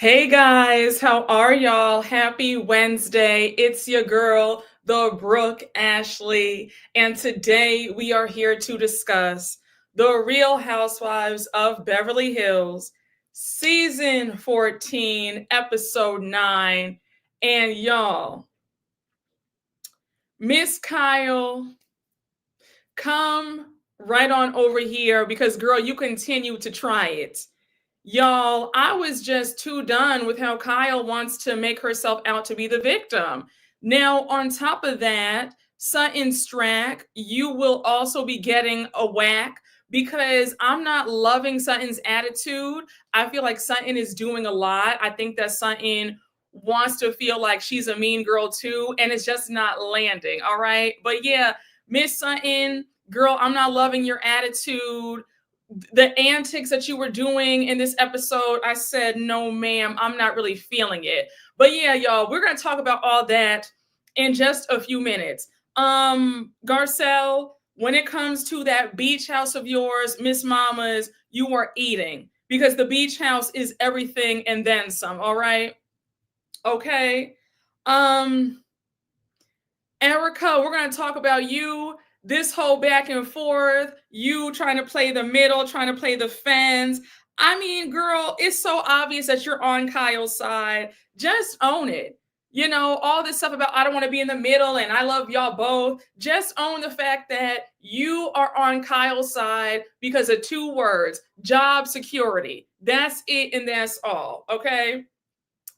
Hey guys, how are y'all? Happy Wednesday. It's your girl, the Brooke Ashley, and today we are here to discuss The Real Housewives of Beverly Hills, season 14, episode 9. And y'all, Miss Kyle, come right on over here because girl, you continue to try it. Y'all, I was just too done with how Kyle wants to make herself out to be the victim. Now, on top of that, Sutton Strack, you will also be getting a whack because I'm not loving Sutton's attitude. I feel like Sutton is doing a lot. I think that Sutton wants to feel like she's a mean girl too, and it's just not landing. All right. But yeah, Miss Sutton, girl, I'm not loving your attitude. The antics that you were doing in this episode, I said, no, ma'am, I'm not really feeling it. But yeah, y'all, we're going to talk about all that in just a few minutes. Garcelle, when it comes to that beach house of yours, Miss Mama's, you are eating because the beach house is everything and then some. All right. Okay. Erica, we're going to talk about you. This whole back and forth, you trying to play the middle, trying to play the fence. I mean, girl, it's so obvious that you're on Kyle's side. Just own it. You know, all this stuff about I don't want to be in the middle and I love y'all both. Just own the fact that you are on Kyle's side because of two words, job security. That's it and that's all, okay?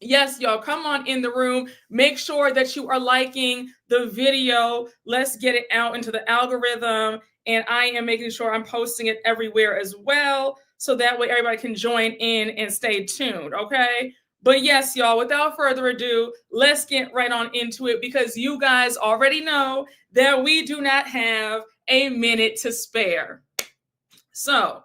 Yes, y'all, come on in the room. Make sure that you are liking the video. Let's get it out into the algorithm. And I am making sure I'm posting it everywhere as well. So that way everybody can join in and stay tuned, okay? But yes, y'all, without further ado, let's get right on into it because you guys already know that we do not have a minute to spare. So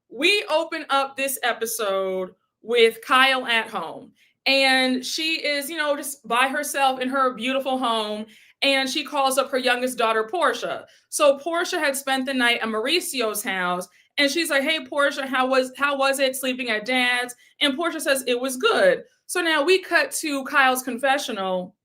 we open up this episode with Kyle at home. And she is, you know, just by herself in her beautiful home. And she calls up her youngest daughter, Portia. So Portia had spent the night at Mauricio's house. And she's like, hey, Portia, how was it sleeping at Dad's? And Portia says it was good. So now we cut to Kyle's confessional.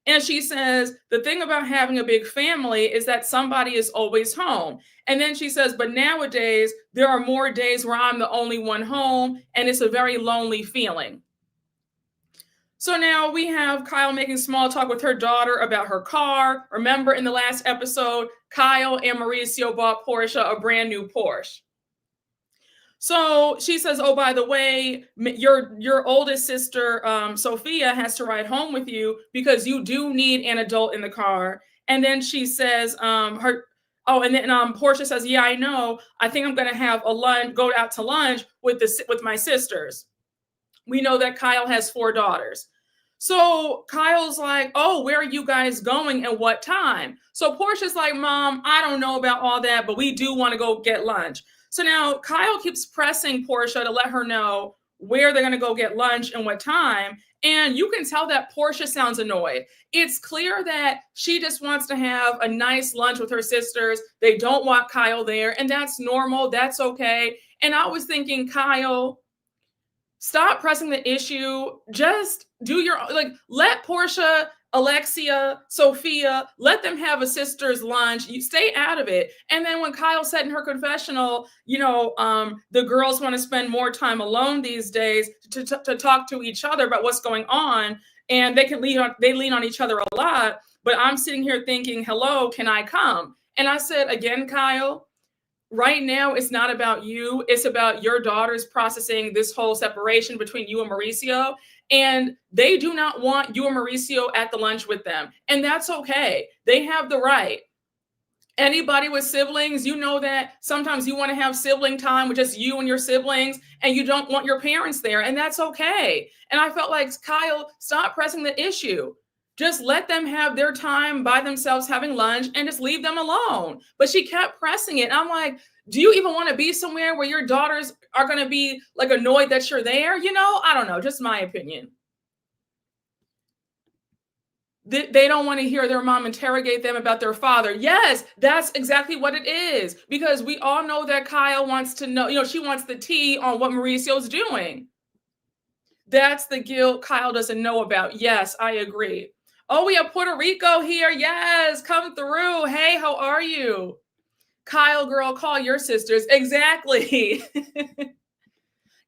And she says, the thing about having a big family is that somebody is always home. And then she says, but nowadays, there are more days where I'm the only one home. And it's a very lonely feeling. So now we have Kyle making small talk with her daughter about her car. Remember in the last episode, Kyle and Mauricio bought Portia a brand new Porsche. So she says, oh, by the way, your oldest sister, Sophia, has to ride home with you because you do need an adult in the car. And then she says, Portia says, yeah, I know. I think I'm going to have go out to lunch with my sisters. We know that Kyle has 4 daughters. So Kyle's like, oh, where are you guys going and what time? So Portia's like, Mom, I don't know about all that, but we do want to go get lunch. So now Kyle keeps pressing Portia to let her know where they're going to go get lunch and what time. And you can tell that Portia sounds annoyed. It's clear that she just wants to have a nice lunch with her sisters. They don't want Kyle there, and that's normal. That's okay. And I was thinking, Kyle, stop pressing the issue. Just do let Portia, Alexia, Sophia, let them have a sister's lunch. You stay out of it. And then when Kyle said in her confessional, the girls want to spend more time alone these days to talk to each other about what's going on. And they lean on each other a lot. But I'm sitting here thinking, hello, can I come? And I said, again, Kyle, right now, it's not about you. It's about your daughters processing this whole separation between you and Mauricio. And they do not want you and Mauricio at the lunch with them. And that's okay. They have the right. Anybody with siblings, you know that sometimes you want to have sibling time with just you and your siblings, and you don't want your parents there. And that's okay. And I felt like, Kyle, stop pressing the issue. Just let them have their time by themselves having lunch and just leave them alone. But she kept pressing it. And I'm like, do you even want to be somewhere where your daughters are going to be like annoyed that you're there? I don't know. Just my opinion. They don't want to hear their mom interrogate them about their father. Yes, that's exactly what it is. Because we all know that Kyle wants to know, she wants the tea on what Mauricio's doing. That's the guilt Kyle doesn't know about. Yes, I agree. Oh, we have Puerto Rico here. Yes, come through. Hey, how are you? Kyle, girl, call your sisters. Exactly.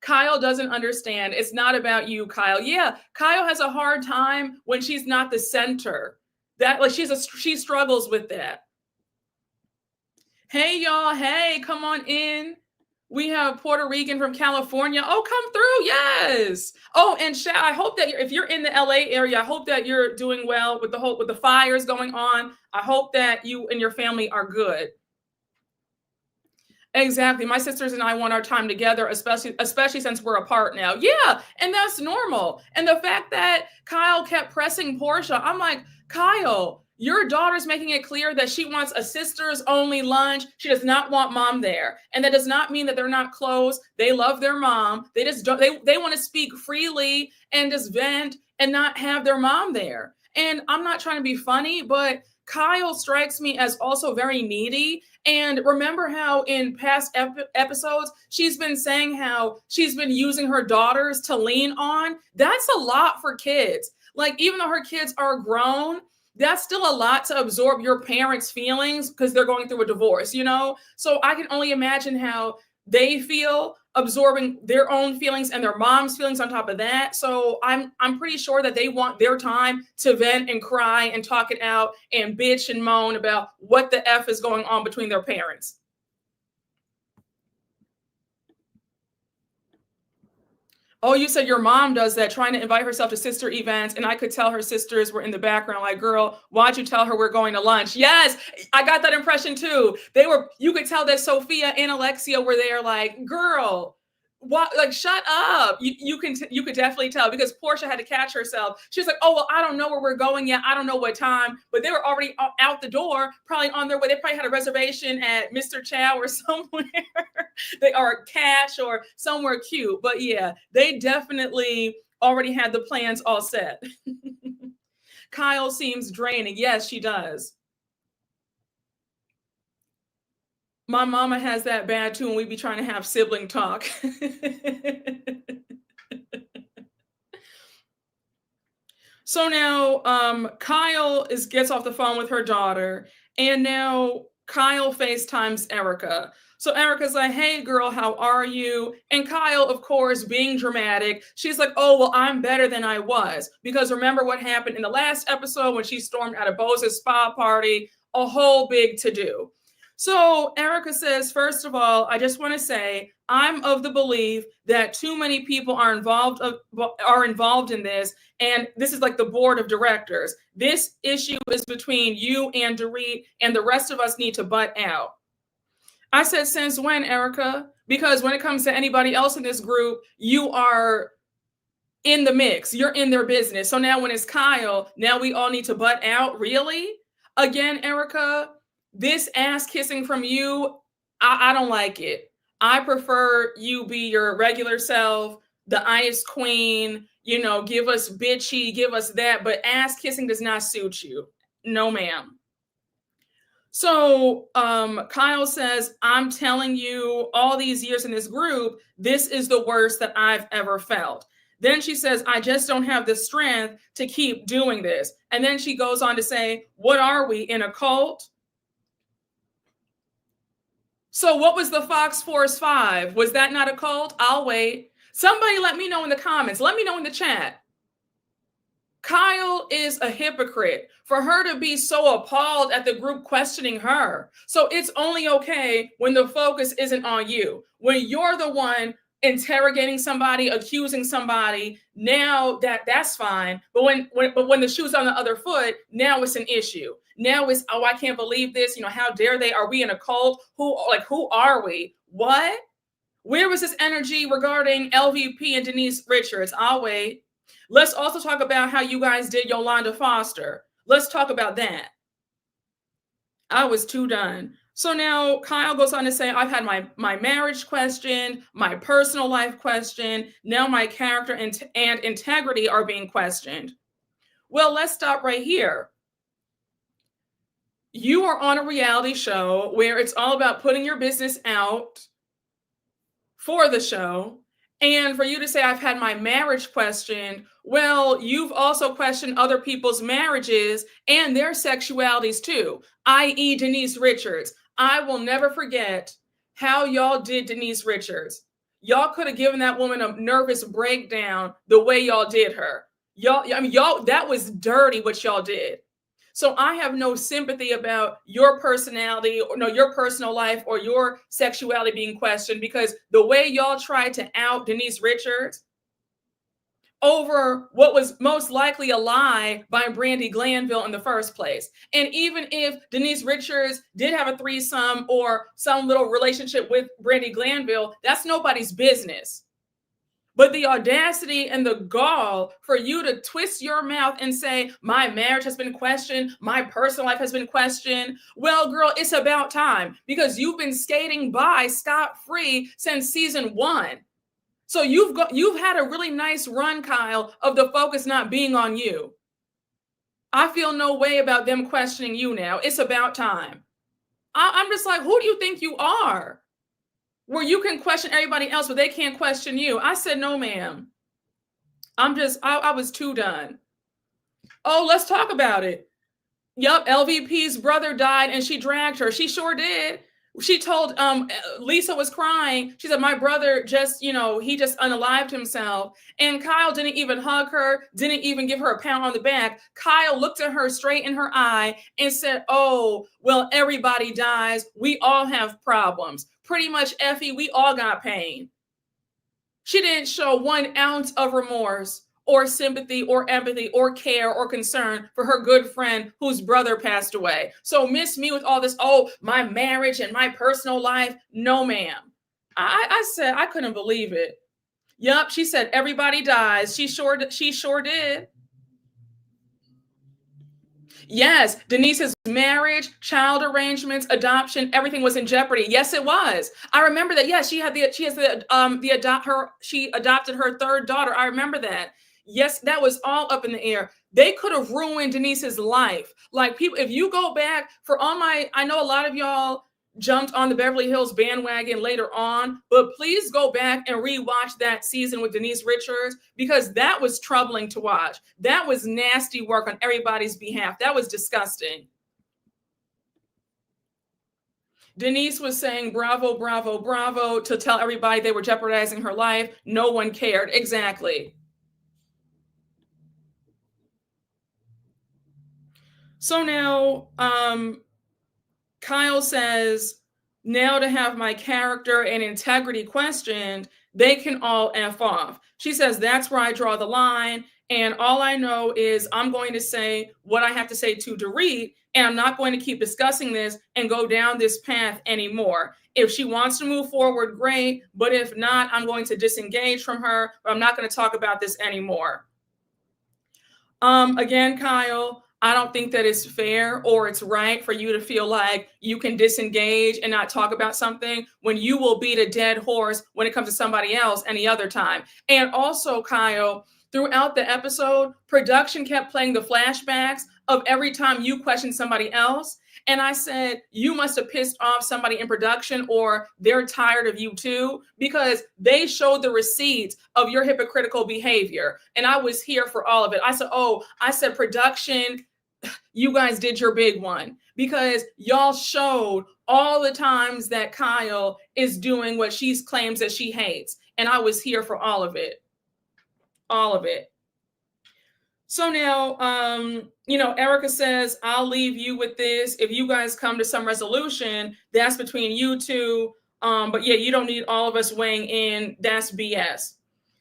Kyle doesn't understand. It's not about you, Kyle. Yeah, Kyle has a hard time when she's not the center. That like she struggles with that. Hey y'all, hey, come on in. We have Puerto Rican from California. Oh, come through. Yes. Oh, and I hope that if you're in the LA area, I hope that you're doing well with the fires going on. I hope that you and your family are good. Exactly. My sisters and I want our time together, especially since we're apart now. Yeah, and that's normal. And the fact that Kyle kept pressing Portia, I'm like, Kyle, your daughter's making it clear that she wants a sisters only lunch. She does not want mom there. And that does not mean that they're not close. They love their mom. They just don't they want to speak freely and just vent and not have their mom there. And I'm not trying to be funny, but Kyle strikes me as also very needy. And remember how in past episodes, she's been saying how she's been using her daughters to lean on? That's a lot for kids. Like, even though her kids are grown, that's still a lot to absorb your parents' feelings because they're going through a divorce, you know? So I can only imagine how they feel absorbing their own feelings and their mom's feelings on top of that. So I'm pretty sure that they want their time to vent and cry and talk it out and bitch and moan about what the F is going on between their parents. Oh, you said your mom does that, trying to invite herself to sister events, and I could tell her sisters were in the background, like, girl, why'd you tell her we're going to lunch? Yes, I got that impression too. You could tell that Sophia and Alexia were there, like, girl, what, like, shut up. You could definitely tell because Portia had to catch herself. She was like, oh, well, I don't know where we're going yet. I don't know what time, but they were already out the door, probably on their way. They probably had a reservation at Mr. Chow or somewhere. They are Cash or somewhere cute. But yeah, they definitely already had the plans all set. Kyle seems draining. Yes, she does. My mama has that bad too, and we be trying to have sibling talk. So now Kyle gets off the phone with her daughter, and now Kyle FaceTimes Erica. So Erica's like, hey girl, how are you? And Kyle, of course, being dramatic, she's like, oh, well, I'm better than I was. Because remember what happened in the last episode when she stormed out of Bose's spa party, a whole big to-do. So Erica says, first of all, I just want to say I'm of the belief that too many people are involved in this, and this is like the board of directors. This issue is between you and Dorit, and the rest of us need to butt out. I said, since when, Erica? Because when it comes to anybody else in this group, you are in the mix. You're in their business. So now when it's Kyle, now we all need to butt out. Really? Again, Erica, this ass kissing from you, I don't like it. I prefer you be your regular self, the ice queen, give us bitchy, give us that, but ass kissing does not suit you. No, ma'am. So Kyle says, I'm telling you, all these years in this group, this is the worst that I've ever felt. Then she says, I just don't have the strength to keep doing this. And then she goes on to say, what are we, in a cult? So what was the Fox Force 5? Was that not a cult? I'll wait. Somebody let me know in the comments. Let me know in the chat. Kyle is a hypocrite for her to be so appalled at the group questioning her. So it's only okay when the focus isn't on you. When you're the one interrogating somebody, accusing somebody, now that's fine. But when the shoe's on the other foot, now it's an issue. Now it's, oh, I can't believe this. How dare they? Are we in a cult? Who are we? What? Where was this energy regarding LVP and Denise Richards? I'll wait. Let's also talk about how you guys did Yolanda Foster. Let's talk about that. I was too done. So now Kyle goes on to say, I've had my marriage questioned, my personal life questioned. Now my character and integrity are being questioned. Well, let's stop right here. You are on a reality show where it's all about putting your business out for the show. And for you to say, I've had my marriage questioned, well, you've also questioned other people's marriages and their sexualities too, i.e., Denise Richards. I will never forget how y'all did Denise Richards. Y'all could have given that woman a nervous breakdown the way y'all did her. Y'all, that was dirty what y'all did. So I have no sympathy about your personality or no, your personal life or your sexuality being questioned, because the way y'all tried to out Denise Richards over what was most likely a lie by Brandy Glanville in the first place. And even if Denise Richards did have a threesome or some little relationship with Brandy Glanville, that's nobody's business. But the audacity and the gall for you to twist your mouth and say, my marriage has been questioned, my personal life has been questioned. Well, girl, it's about time, because you've been skating by scot-free since season 1. So you've had a really nice run, Kyle, of the focus not being on you. I feel no way about them questioning you now. It's about time. I'm just like, who do you think you are? Where you can question everybody else, but they can't question you. I said, no, ma'am. I was too done. Oh, let's talk about it. Yup, LVP's brother died and she dragged her. She sure did. She told Lisa was crying. She said, my brother just, he just unalived himself. And Kyle didn't even hug her, didn't even give her a pound on the back. Kyle looked at her straight in her eye and said, oh, well, everybody dies. We all have problems. Pretty much, Effie, we all got pain. She didn't show 1 ounce of remorse or sympathy or empathy or care or concern for her good friend whose brother passed away. So miss me with all this, oh, my marriage and my personal life. No, ma'am. I said, I couldn't believe it. Yup, she said everybody dies. She sure did. Yes, Denise's marriage, child arrangements, adoption, everything was in jeopardy. Yes, it was. I remember that. Yes, she adopted her 3rd daughter. I remember that. Yes, that was all up in the air. They could have ruined Denise's life. Like, people, if you go back I know a lot of y'all jumped on the Beverly Hills bandwagon later on, but please go back and rewatch that season with Denise Richards, because that was troubling to watch. That was nasty work on everybody's behalf. That was disgusting. Denise was saying bravo, bravo, bravo to tell everybody they were jeopardizing her life. No one cared. Exactly. So now, Kyle says, now to have my character and integrity questioned, they can all F off. She says, that's where I draw the line. And all I know is I'm going to say what I have to say to Dorit, and I'm not going to keep discussing this and go down this path anymore. If she wants to move forward, great. But if not, I'm going to disengage from her, but I'm not going to talk about this anymore. Again, Kyle, I don't think that it's fair or it's right for you to feel like you can disengage and not talk about something when you will beat a dead horse when it comes to somebody else any other time. And also, Kyle, throughout the episode, production kept playing the flashbacks of every time you questioned somebody else. And I said, you must have pissed off somebody in production, or they're tired of you too, because they showed the receipts of your hypocritical behavior. And I was here for all of it. I said, production, you guys did your big one, because y'all showed all the times that Kyle is doing what she claims that she hates. And I was here for all of it. All of it. So now, Erica says, I'll leave you with this. If you guys come to some resolution, that's between you two. But yeah, you don't need all of us weighing in. That's BS.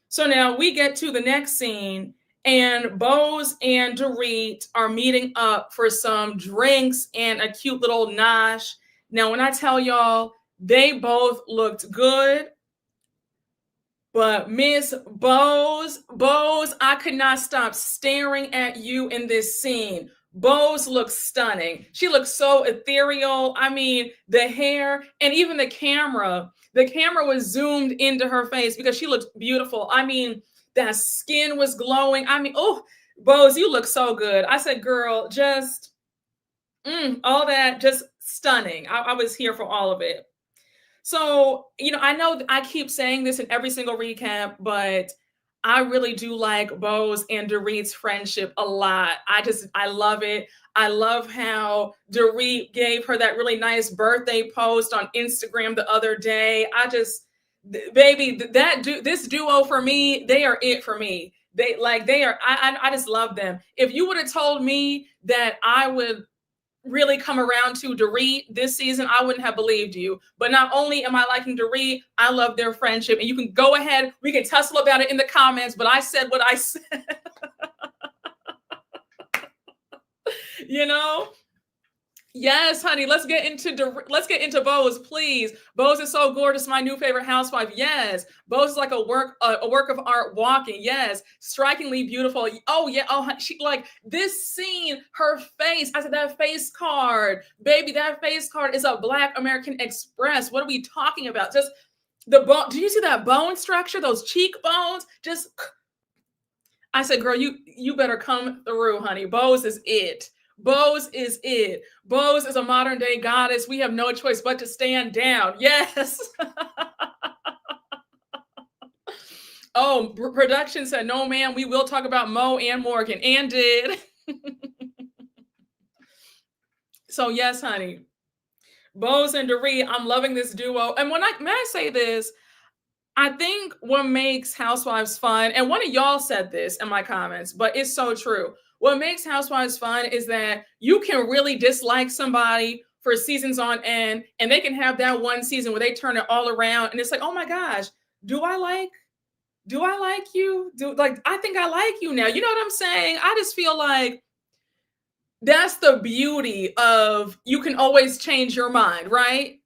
So now we get to the next scene, and Bose and Dorit are meeting up for some drinks and a cute little nosh. Now, when I tell y'all, they both looked good. But Miss Bose, I could not stop staring at you in this scene. Bose looks stunning. She looks so ethereal. I mean, the hair and even the camera was zoomed into her face because she looked beautiful. I mean, that skin was glowing. I mean, oh, Bose, you look so good. I said, girl, just all that, just stunning. I was here for all of it. So, I know I keep saying this in every single recap, but I really do like Bo's and Dorit's friendship a lot. I love it. I love how Dorit gave her that really nice birthday post on Instagram the other day. Baby, this duo for me, they are it for me. I just love them. If you would have told me that I would really come around to Dorit this season, I wouldn't have believed you. But not only am I liking Dorit, I love their friendship. And you can go ahead, we can tussle about it in the comments, but I said what I said. you know? Yes, honey. Let's get into Bo's, please. Bo's is so gorgeous. My new favorite housewife. Yes, Bo's is like a work of art walking. Yes, strikingly beautiful. Oh yeah. Oh, she like this scene. Her face. I said that face card, baby. That face card is a Black American Express. What are we talking about? Just the bone. Do you see that bone structure? Those cheekbones. Just. I said, girl, you better come through, honey. Bo's is it. Bo's is it. Bo's is a modern day goddess. We have no choice but to stand down. Yes. Production said, no, ma'am, we will talk about Mo and Morgan, and did. So, yes, honey. Bo's and Dorit, I'm loving this duo. And may I say this? I think what makes Housewives fun, and one of y'all said this in my comments, but it's so true. What makes Housewives fun is that you can really dislike somebody for seasons on end, and they can have that one season where they turn it all around, and it's like, oh my gosh, do I like you? I think I like you now. You know what I'm saying? I just feel like that's the beauty of you can always change your mind, right?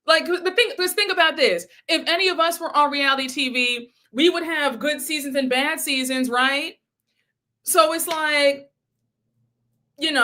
Like let's think about this. If any of us were on reality TV, we would have good seasons and bad seasons, right? So it's like, it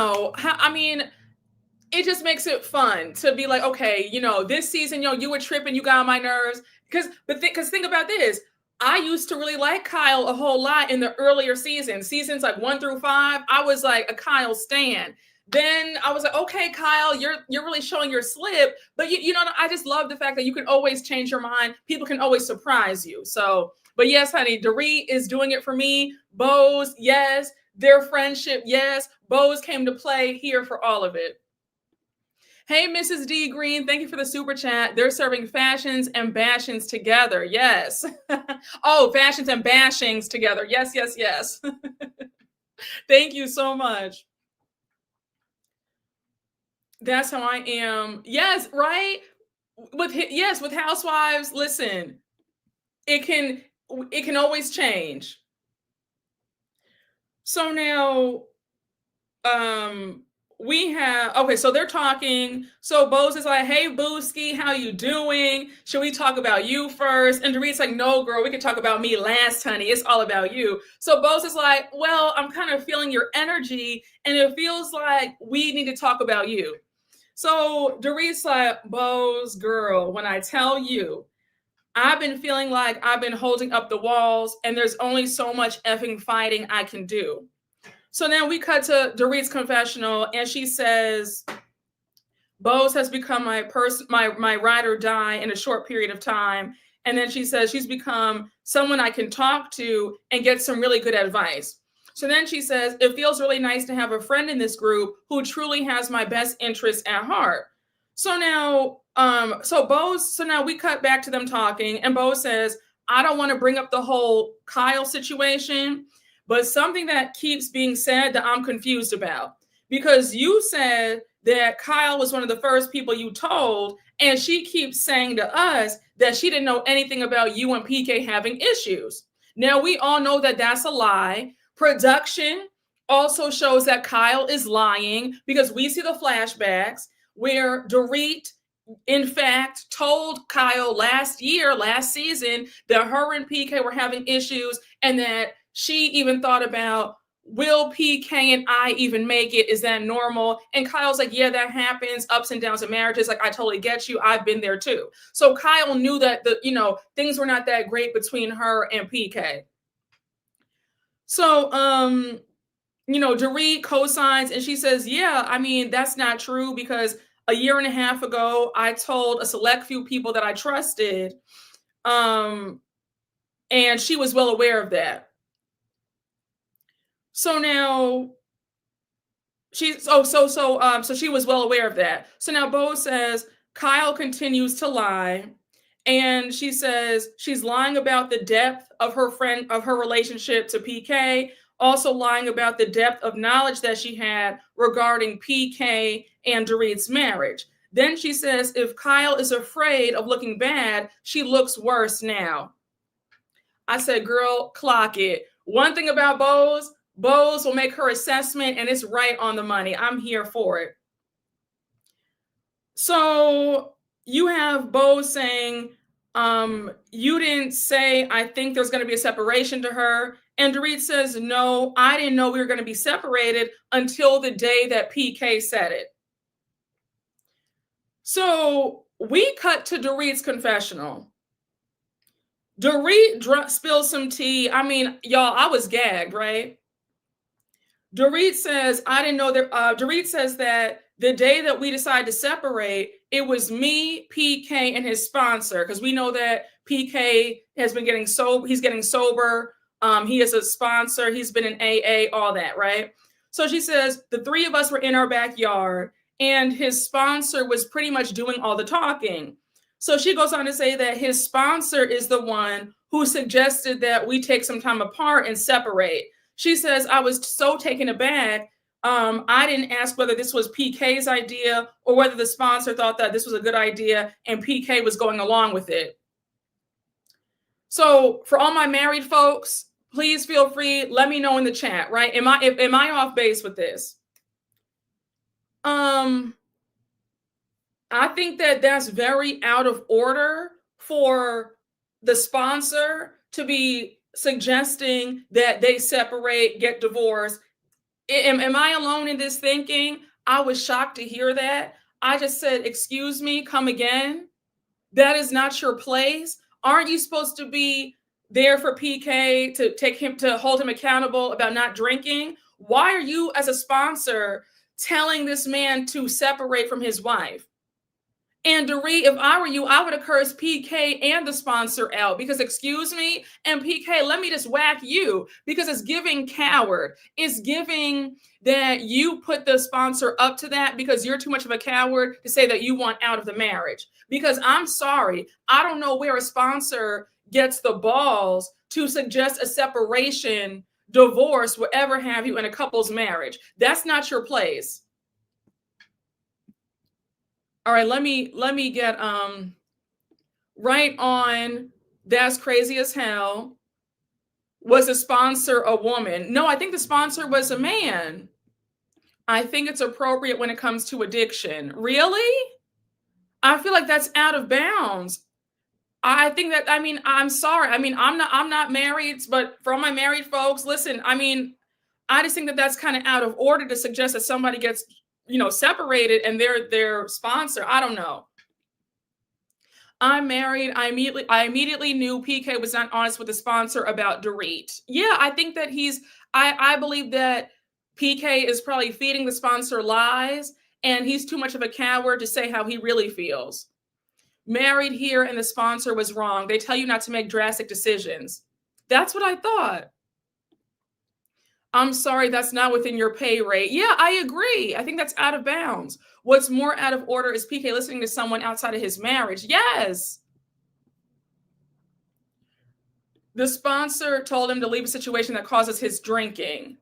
just makes it fun to be like, okay, this season, you were tripping, you got on my nerves. Because think about this. I used to really like Kyle a whole lot in the earlier seasons like 1 through 5. I was like a Kyle stan. Then I was like, okay, Kyle, you're really showing your slip. But I just love the fact that you can always change your mind. People can always surprise you. So, but yes, honey, Dorit is doing it for me. Bo's, yes. Their friendship, yes. Bo's came to play here for all of it. Hey, Mrs. D Green, thank you for the super chat. They're serving fashions and bashings together. Yes. Oh, fashions and bashings together. Yes, yes, yes. Thank you so much. That's how I am. Yes, right? With Housewives, listen, it can always change. So now so they're talking. So Bo's is like, hey Bluesky, how you doing? Should we talk about you first? And Dorit's like, no girl, we can talk about me last, honey. It's all about you. So Bo's is like, well, I'm kind of feeling your energy and it feels like we need to talk about you. So Dorit's like, Bo's girl, when I tell you, I've been feeling like I've been holding up the walls and there's only so much effing fighting I can do. So now we cut to Dorit's confessional, and she says, Bo's has become my ride or die in a short period of time. And then she says she's become someone I can talk to and get some really good advice. So then she says, it feels really nice to have a friend in this group who truly has my best interests at heart. So now, now we cut back to them talking, and Bo says, I don't want to bring up the whole Kyle situation, but something that keeps being said that I'm confused about, because you said that Kyle was one of the first people you told, and she keeps saying to us that she didn't know anything about you and PK having issues. Now, we all know that that's a lie. Production also shows that Kyle is lying, because we see the flashbacks where Dorit, in fact, told Kyle last season, that her and PK were having issues, and that she even thought about, will PK and I even make it? Is that normal? And Kyle's like, yeah, that happens, ups and downs of marriages. Like, I totally get you. I've been there too. So Kyle knew that things were not that great between her and PK. So, Dorit co-signs, and she says, yeah, I mean, that's not true, because a year and a half ago, I told a select few people that I trusted, and she was well aware of that. So now so she was well aware of that. So now Bo says Kyle continues to lie, and she says she's lying about the depth of her relationship to PK, also lying about the depth of knowledge that she had regarding PK and Dorit's marriage. Then she says if Kyle is afraid of looking bad, she looks worse now. I said, girl, clock it. One thing about Bose will make her assessment and it's right on the money. I'm here for it. So you have Bose saying, you didn't say, I think there's going to be a separation to her. And Dorit says, no, I didn't know we were going to be separated until the day that PK said it. So we cut to Dorit's confessional. Dorit spills some tea. I mean, y'all, I was gagged, right? Dorit says, I didn't know that. Dorit says that the day that we decided to separate, it was me, PK, and his sponsor, because we know that PK has been getting sober. He's getting sober. He is a sponsor. He's been in AA, all that, right? So she says the three of us were in our backyard, and his sponsor was pretty much doing all the talking. So she goes on to say that his sponsor is the one who suggested that we take some time apart and separate. She says, I was so taken aback. I didn't ask whether this was PK's idea or whether the sponsor thought that this was a good idea and PK was going along with it. So for all my married folks, please feel free. Let me know in the chat, right? Am I off base with this? I think that that's very out of order for the sponsor to be suggesting that they separate, get divorced. Am I alone in this thinking? I was shocked to hear that. I just said, excuse me, come again. That is not your place. Aren't you supposed to be there for PK to hold him accountable about not drinking? Why are you as a sponsor telling this man to separate from his wife? And Dorit, if I were you, I would have cursed PK and the sponsor out because, excuse me, and PK, let me just whack you because it's giving coward. It's giving that you put the sponsor up to that because you're too much of a coward to say that you want out of the marriage. Because I'm sorry, I don't know where a sponsor gets the balls to suggest a separation, divorce, whatever have you in a couple's marriage. That's not your place. All right, let me get right on. That's crazy as hell. Was the sponsor a woman? No, I think the sponsor was a man. I think it's appropriate when it comes to addiction. Really? I feel like that's out of bounds. I think that, I mean, I'm sorry. I mean, I'm not married, but for all my married folks, listen, I mean, I just think that that's kind of out of order to suggest that somebody gets, separated and they're their sponsor. I don't know. I'm married. I immediately knew PK was not honest with the sponsor about Dorit. Yeah, I think that I believe that PK is probably feeding the sponsor lies and he's too much of a coward to say how he really feels. Married here and the sponsor was wrong. They tell you not to make drastic decisions. That's what I thought. I'm sorry, that's not within your pay rate. Yeah, I agree. I think that's out of bounds. What's more out of order is PK listening to someone outside of his marriage. Yes. The sponsor told him to leave a situation that causes his drinking.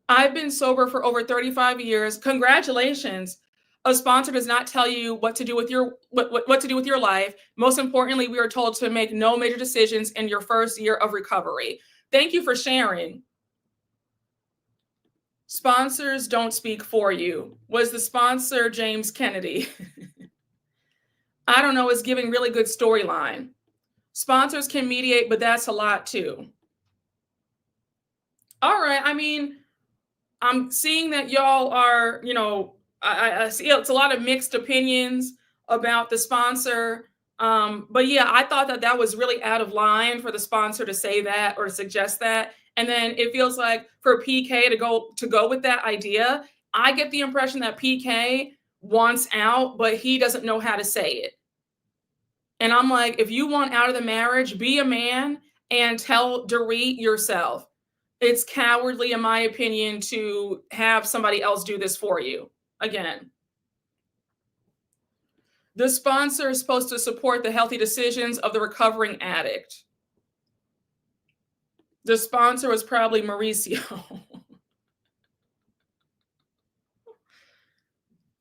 I've been sober for over 35 years. Congratulations. A sponsor does not tell you what to do with your what to do with your life. Most importantly, we are told to make no major decisions in your first year of recovery. Thank you for sharing. Sponsors don't speak for you. Was the sponsor James Kennedy? I don't know. It's giving really good storyline. Sponsors can mediate, but that's a lot too. All right. I mean, I'm seeing that y'all are, I see it's a lot of mixed opinions about the sponsor. But yeah, I thought that was really out of line for the sponsor to say that or suggest that. And then it feels like for PK to go with that idea, I get the impression that PK wants out, but he doesn't know how to say it. And I'm like, if you want out of the marriage, be a man and tell Dorit yourself. It's cowardly, in my opinion, to have somebody else do this for you. Again, the sponsor is supposed to support the healthy decisions of the recovering addict. The sponsor was probably Mauricio.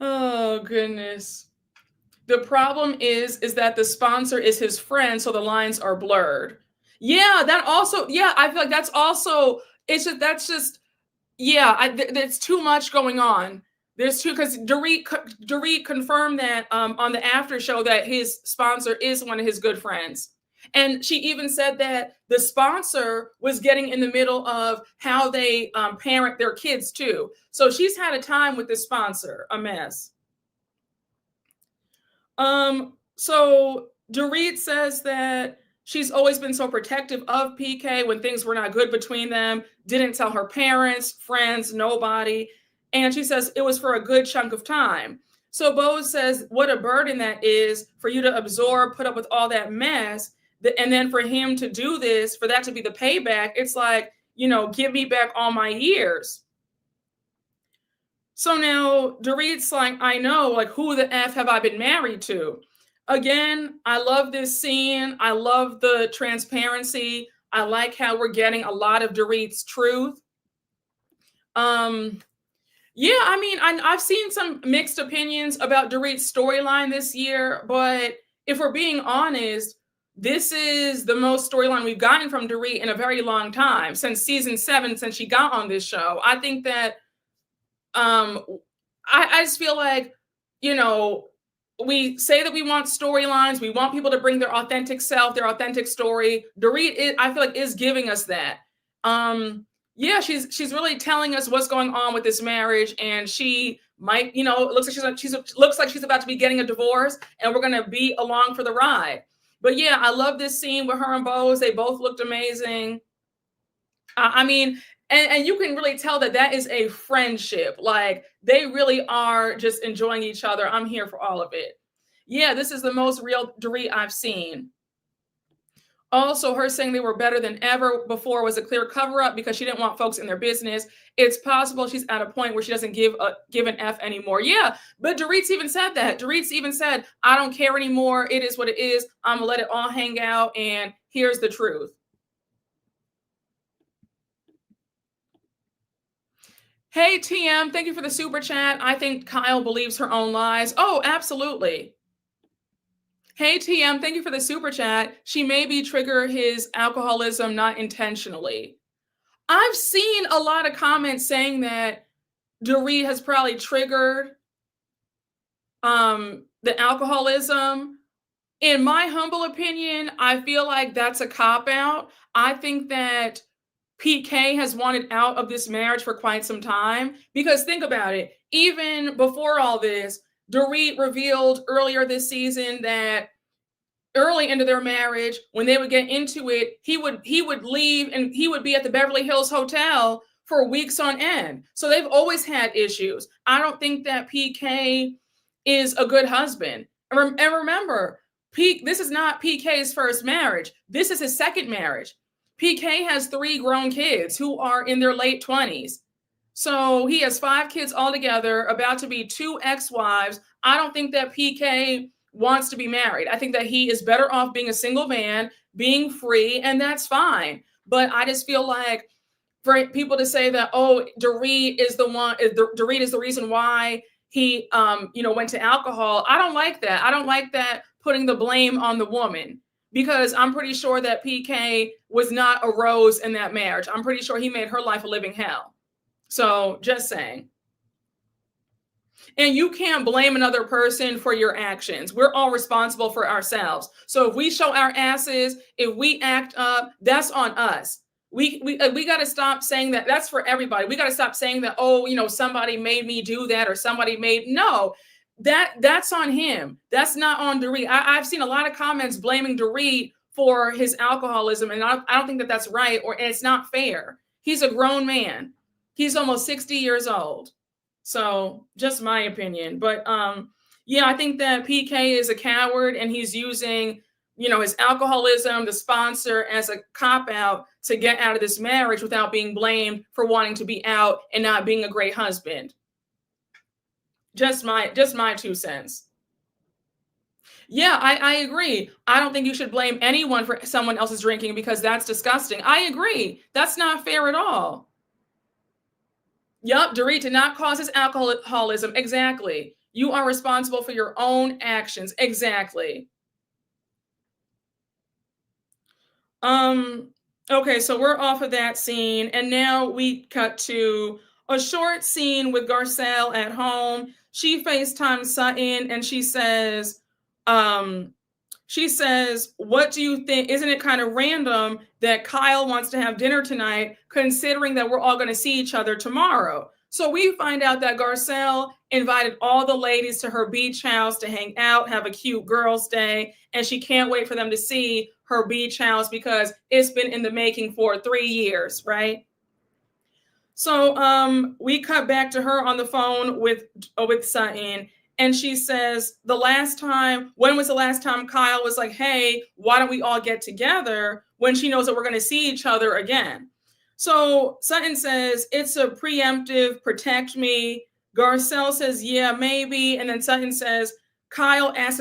Oh, goodness. The problem is that the sponsor is his friend, so the lines are blurred. Yeah, that also, yeah, I feel like that's also, yeah, there's too much going on. There's too, because Dorit confirmed that on the after show that his sponsor is one of his good friends. And she even said that the sponsor was getting in the middle of how they parent their kids too. So she's had a time with this sponsor, a mess. So Dorit says that she's always been so protective of PK when things were not good between them, didn't tell her parents, friends, nobody. And she says it was for a good chunk of time. So Bose says, what a burden that is for you to absorb, put up with all that mess. And then for him to do this, for that to be the payback, it's like, give me back all my years. So now Dorit's like, I know, like, who the F have I been married to? Again, I love this scene. I love the transparency. I like how we're getting a lot of Dorit's truth. Yeah, I mean, I've seen some mixed opinions about Dorit's storyline this year, but if we're being honest, this is the most storyline we've gotten from Dorit in a very long time, since season 7, since she got on this show. I think that I just feel like, we say that we want storylines, we want people to bring their authentic self, their authentic story. Dorit, I feel like, is giving us that. Yeah, she's really telling us what's going on with this marriage, and she might, it looks like she's about to be getting a divorce, and we're gonna be along for the ride. But yeah, I love this scene with her and Bose. They both looked amazing. I mean, and you can really tell that is a friendship. Like, they really are just enjoying each other. I'm here for all of it. Yeah, this is the most real Dorit I've seen. Also, her saying they were better than ever before was a clear cover-up because she didn't want folks in their business. It's possible she's at a point where she doesn't give an F anymore. Yeah, but Dorit's even said that. Dorit's even said, I don't care anymore. It is what it is. I'm going to let it all hang out, and here's the truth. Hey, TM, thank you for the super chat. I think Kyle believes her own lies. Oh, absolutely. Hey, TM, thank you for the super chat. She maybe trigger his alcoholism, not intentionally. I've seen a lot of comments saying that Dorit has probably triggered the alcoholism. In my humble opinion, I feel like that's a cop-out. I think that PK has wanted out of this marriage for quite some time, because think about it. Even before all this, Dorit revealed earlier this season that early into their marriage, when they would get into it, he would leave and he would be at the Beverly Hills Hotel for weeks on end. So they've always had issues. I don't think that PK is a good husband. And remember, this is not PK's first marriage. This is his second marriage. PK has 3 grown kids who are in their late 20s. So he has 5 kids altogether, about to be 2 ex-wives. I don't think that PK wants to be married. I think that he is better off being a single man, being free, and that's fine. But I just feel like for people to say that, oh, Dorit is the reason why he went to alcohol, I don't like that. I don't like that, putting the blame on the woman. Because I'm pretty sure that PK was not a rose in that marriage. I'm pretty sure he made her life a living hell. So just saying. And you can't blame another person for your actions. We're all responsible for ourselves. So if we show our asses, if we act up, that's on us. We got to stop saying that. That's for everybody. We got to stop saying that, oh, somebody made me do that, or somebody no. That's on him. That's not on Dorit. I've seen a lot of comments blaming Dorit for his alcoholism, and I don't think that that's right, and it's not fair. He's a grown man. He's almost 60 years old. So just my opinion. But yeah, I think that PK is a coward and he's using, his alcoholism, the sponsor, as a cop out to get out of this marriage without being blamed for wanting to be out and not being a great husband. Just my 2 cents. Yeah, I agree. I don't think you should blame anyone for someone else's drinking because that's disgusting. I agree. That's not fair at all. Yup, Dorit did not cause his alcoholism. Exactly. You are responsible for your own actions. Exactly. Okay, so we're off of that scene, and now we cut to a short scene with Garcelle at home. She FaceTimes Sutton and she says, what do you think? Isn't it kind of random that Kyle wants to have dinner tonight, considering that we're all going to see each other tomorrow? So we find out that Garcelle invited all the ladies to her beach house to hang out, have a cute girls' day, and she can't wait for them to see her beach house because it's been in the making for 3 years, right? So we cut back to her on the phone with Sutton, and she says, when was the last time Kyle was like, hey, why don't we all get together, when she knows that we're going to see each other again? So Sutton says, it's a preemptive, protect me. Garcelle says, yeah, maybe. And then Sutton says, Kyle asked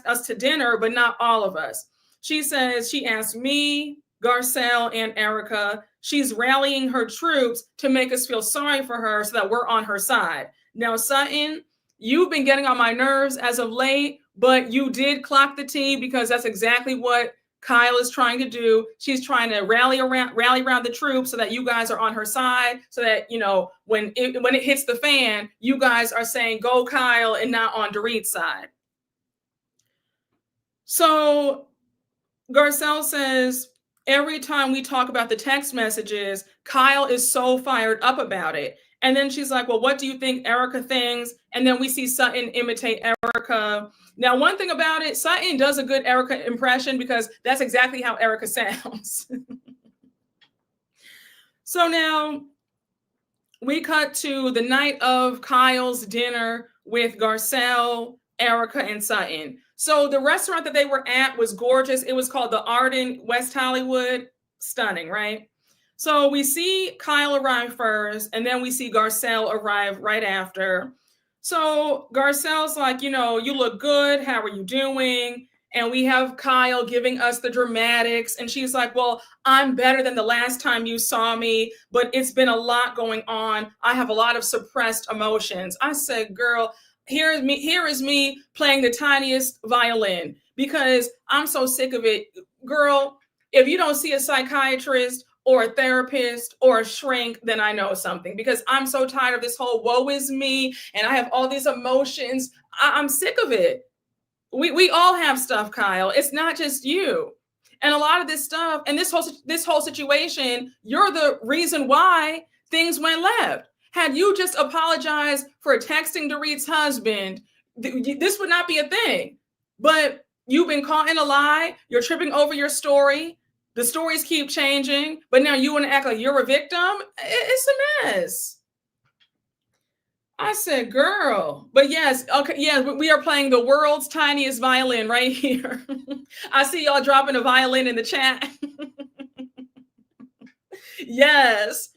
us to dinner, but not all of us. She says she asked me, Garcelle, and Erica. She's rallying her troops to make us feel sorry for her so that we're on her side. Now, Sutton, you've been getting on my nerves as of late, but you did clock the T because that's exactly what Kyle is trying to do. She's trying to rally around the troops so that you guys are on her side, so that, when it hits the fan, you guys are saying, go Kyle, and not on Dorit's side. So Garcelle says, every time we talk about the text messages, Kyle is so fired up about it. And then she's like, well, what do you think Erica thinks? And then we see Sutton imitate Erica. Now, one thing about it, Sutton does a good Erica impression because that's exactly how Erica sounds. So now we cut to the night of Kyle's dinner with Garcelle, Erica, and Sutton. So the restaurant that they were at was gorgeous. It was called the Arden, West Hollywood. Stunning, right? So we see Kyle arrive first, and then we see Garcelle arrive right after. So Garcelle's like, you look good. How are you doing? And we have Kyle giving us the dramatics. And she's like, well, I'm better than the last time you saw me, but it's been a lot going on. I have a lot of suppressed emotions. I said, girl, here is me playing the tiniest violin because I'm so sick of it. Girl, if you don't see a psychiatrist or a therapist or a shrink, then I know something, because I'm so tired of this whole woe is me and I have all these emotions. I'm sick of it. We all have stuff, Kyle. It's not just you. And a lot of this stuff and this whole situation, you're the reason why things went left. Had you just apologized for texting Dorit's husband, this would not be a thing. But you've been caught in a lie. You're tripping over your story. The stories keep changing, but now you want to act like you're a victim? It's a mess. I said, girl. But yes, okay, yeah, we are playing the world's tiniest violin right here. I see y'all dropping a violin in the chat. Yes.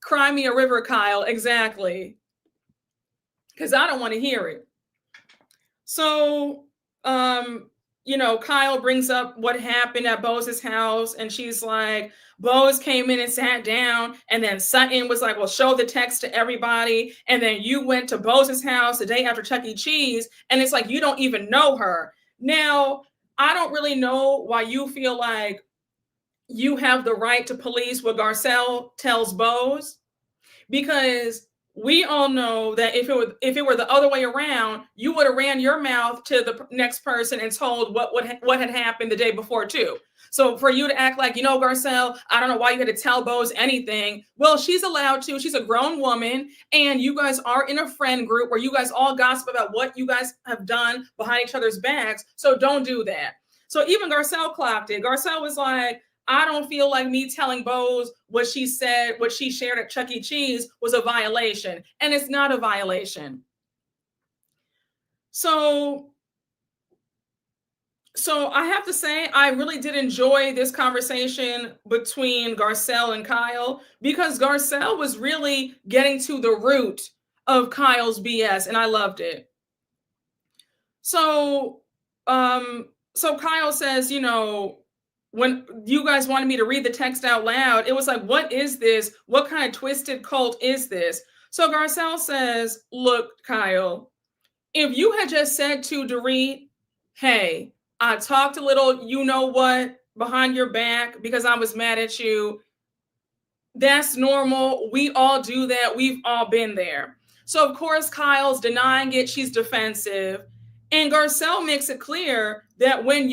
Cry me a river, Kyle. Exactly. Because I don't want to hear it. So, Kyle brings up what happened at Bose's house, and she's like, Bose came in and sat down, and then Sutton was like, well, show the text to everybody, and then you went to Bose's house the day after Chuck E. Cheese, and it's like, you don't even know her. Now, I don't really know why you feel like you have the right to police what Garcelle tells Bose, because we all know that if it were the other way around, you would have ran your mouth to the next person and told what had happened the day before too. So for you to act like, Garcelle, I don't know why you had to tell Bose anything. Well, she's allowed to. She's a grown woman, and you guys are in a friend group where you guys all gossip about what you guys have done behind each other's backs. So don't do that. So even Garcelle clocked it. Garcelle was like, I don't feel like me telling Bose what she said, what she shared at Chuck E. Cheese was a violation. And it's not a violation. So I have to say, I really did enjoy this conversation between Garcelle and Kyle, because Garcelle was really getting to the root of Kyle's BS, and I loved it. So, so Kyle says, when you guys wanted me to read the text out loud, it was like, what is this? What kind of twisted cult is this? So Garcelle says, look, Kyle, if you had just said to Dorit, hey, I talked a little, you know what, behind your back because I was mad at you, that's normal. We all do that. We've all been there. So, of course, Kyle's denying it. She's defensive. And Garcelle makes it clear that when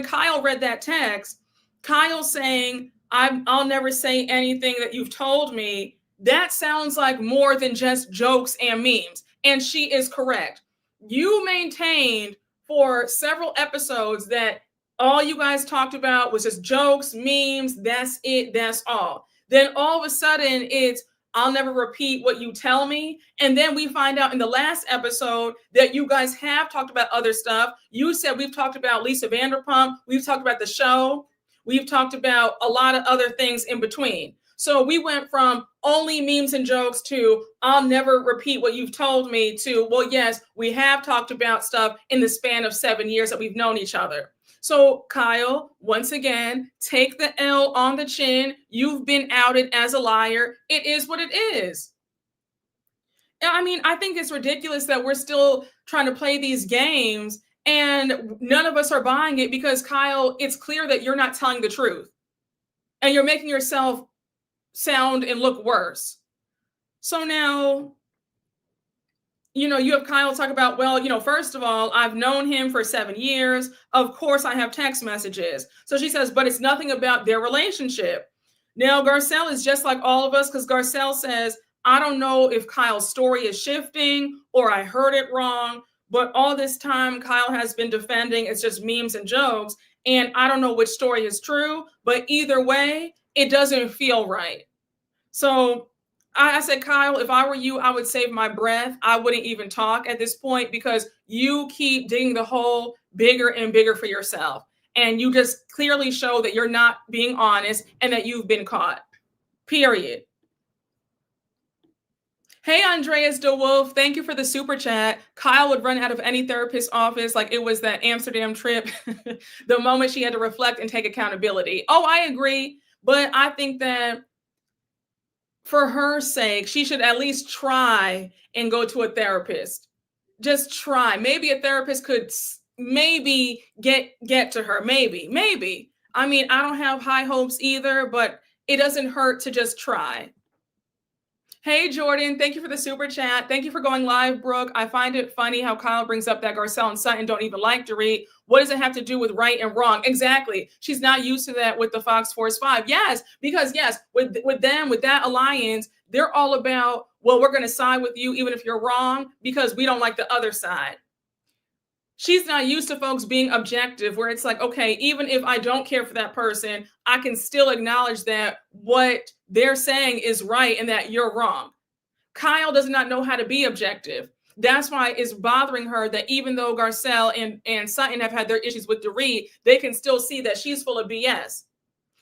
Kyle read that text, Kyle saying, I'll never say anything that you've told me, that sounds like more than just jokes and memes. And she is correct. You maintained for several episodes that all you guys talked about was just jokes, memes, that's it, that's all. Then all of a sudden it's, I'll never repeat what you tell me. And then we find out in the last episode that you guys have talked about other stuff. You said we've talked about Lisa Vanderpump. We've talked about the show. We've talked about a lot of other things in between. So we went from only memes and jokes to I'll never repeat what you've told me to, well, yes, we have talked about stuff in the span of 7 years that we've known each other. So Kyle, once again, take the L on the chin. You've been outed as a liar. It is what it is. I mean, I think it's ridiculous that we're still trying to play these games and none of us are buying it because, Kyle, it's clear that you're not telling the truth and you're making yourself sound and look worse. So now, you have Kyle talk about, well, first of all, I've known him for 7 years. Of course, I have text messages. So she says, but it's nothing about their relationship. Now, Garcelle is just like all of us because Garcelle says, I don't know if Kyle's story is shifting or I heard it wrong, but all this time Kyle has been defending it's just memes and jokes. And I don't know which story is true, but either way, it doesn't feel right. So I said, Kyle, if I were you, I would save my breath. I wouldn't even talk at this point because you keep digging the hole bigger and bigger for yourself. And you just clearly show that you're not being honest and that you've been caught. Period. Hey, Andreas DeWolf, thank you for the super chat. Kyle would run out of any therapist's office like it was that Amsterdam trip, the moment she had to reflect and take accountability. Oh, I agree. But I think that for her sake, she should at least try and go to a therapist. Just try. Maybe a therapist could maybe get to her. Maybe. I mean, I don't have high hopes either, but it doesn't hurt to just try. Hey, Jordan, thank you for the super chat. Thank you for going live, Brooke. I find it funny how Kyle brings up that Garcelle and Sutton don't even like Dorit. What does it have to do with right and wrong? Exactly. She's not used to that with the Fox Force 5. Yes, because yes, with them, with that alliance, they're all about, well, we're going to side with you even if you're wrong because we don't like the other side. She's not used to folks being objective where it's like, okay, even if I don't care for that person, I can still acknowledge that what they're saying is right and that you're wrong. Kyle does not know how to be objective. That's why it's bothering her that even though Garcelle and Sutton have had their issues with Dorit, they can still see that she's full of BS.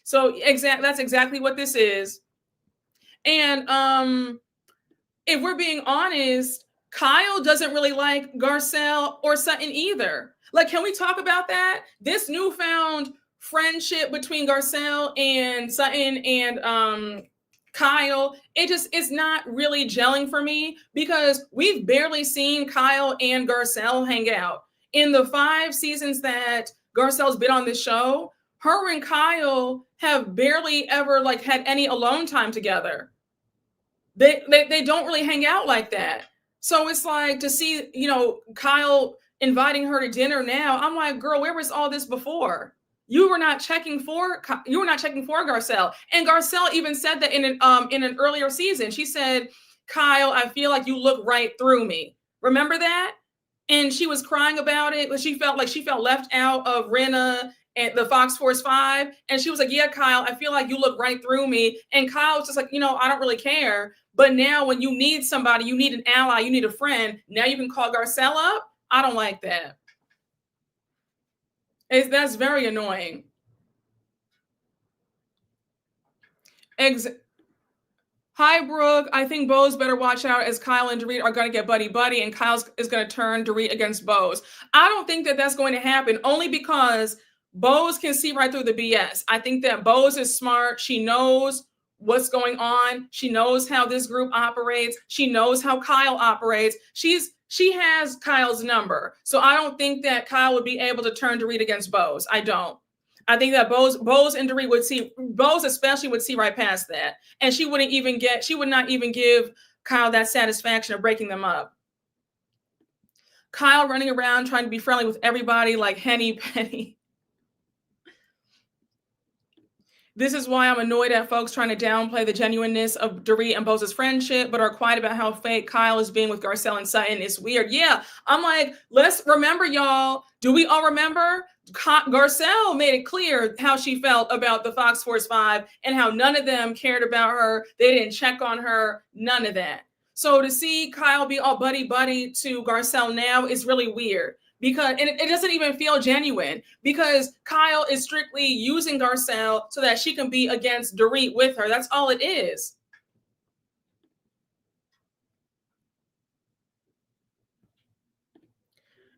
So that's exactly what this is. And if we're being honest, Kyle doesn't really like Garcelle or Sutton either. Like, can we talk about that? This newfound friendship between Garcelle and Sutton and Kyle, it's not really gelling for me because we've barely seen Kyle and Garcelle hang out. In the 5 seasons that Garcelle's been on this show, her and Kyle have barely ever had any alone time together. They don't really hang out like that. So it's like to see, Kyle inviting her to dinner now. I'm like, girl, where was all this before? You were not checking for Garcelle. And Garcelle even said that in an earlier season. She said, Kyle, I feel like you look right through me. Remember that? And she was crying about it, but she felt left out of Rinna and the Fox Force 5. And she was like, yeah, Kyle, I feel like you look right through me. And Kyle was just like, I don't really care. But now when you need somebody, you need an ally, you need a friend, now you can call Garcelle up. I don't like that. That's very annoying. Hi, Brooke. I think Bose better watch out as Kyle and Dorit are going to get buddy-buddy and Kyle is going to turn Dorit against Bose. I don't think that that's going to happen, only because Bose can see right through the BS. I think that Bose is smart. She knows what's going on. She knows how this group operates. She knows how Kyle operates. She has Kyle's number. So I don't think that Kyle would be able to turn Dorit against Bose. I don't. I think that Bose and Dorit would see, Bose especially would see right past that. And she would not even give Kyle that satisfaction of breaking them up. Kyle running around trying to be friendly with everybody like Henny Penny. This is why I'm annoyed at folks trying to downplay the genuineness of Dorit and Bose's friendship, but are quiet about how fake Kyle is being with Garcelle and Sutton. It's weird. Yeah, I'm like, let's remember, y'all. Do we all remember? Garcelle made it clear how she felt about the Fox Force 5 and how none of them cared about her. They didn't check on her. None of that. So to see Kyle be all buddy-buddy to Garcelle now is really weird. Because it doesn't even feel genuine, because Kyle is strictly using Garcelle so that she can be against Dorit with her. That's all it is.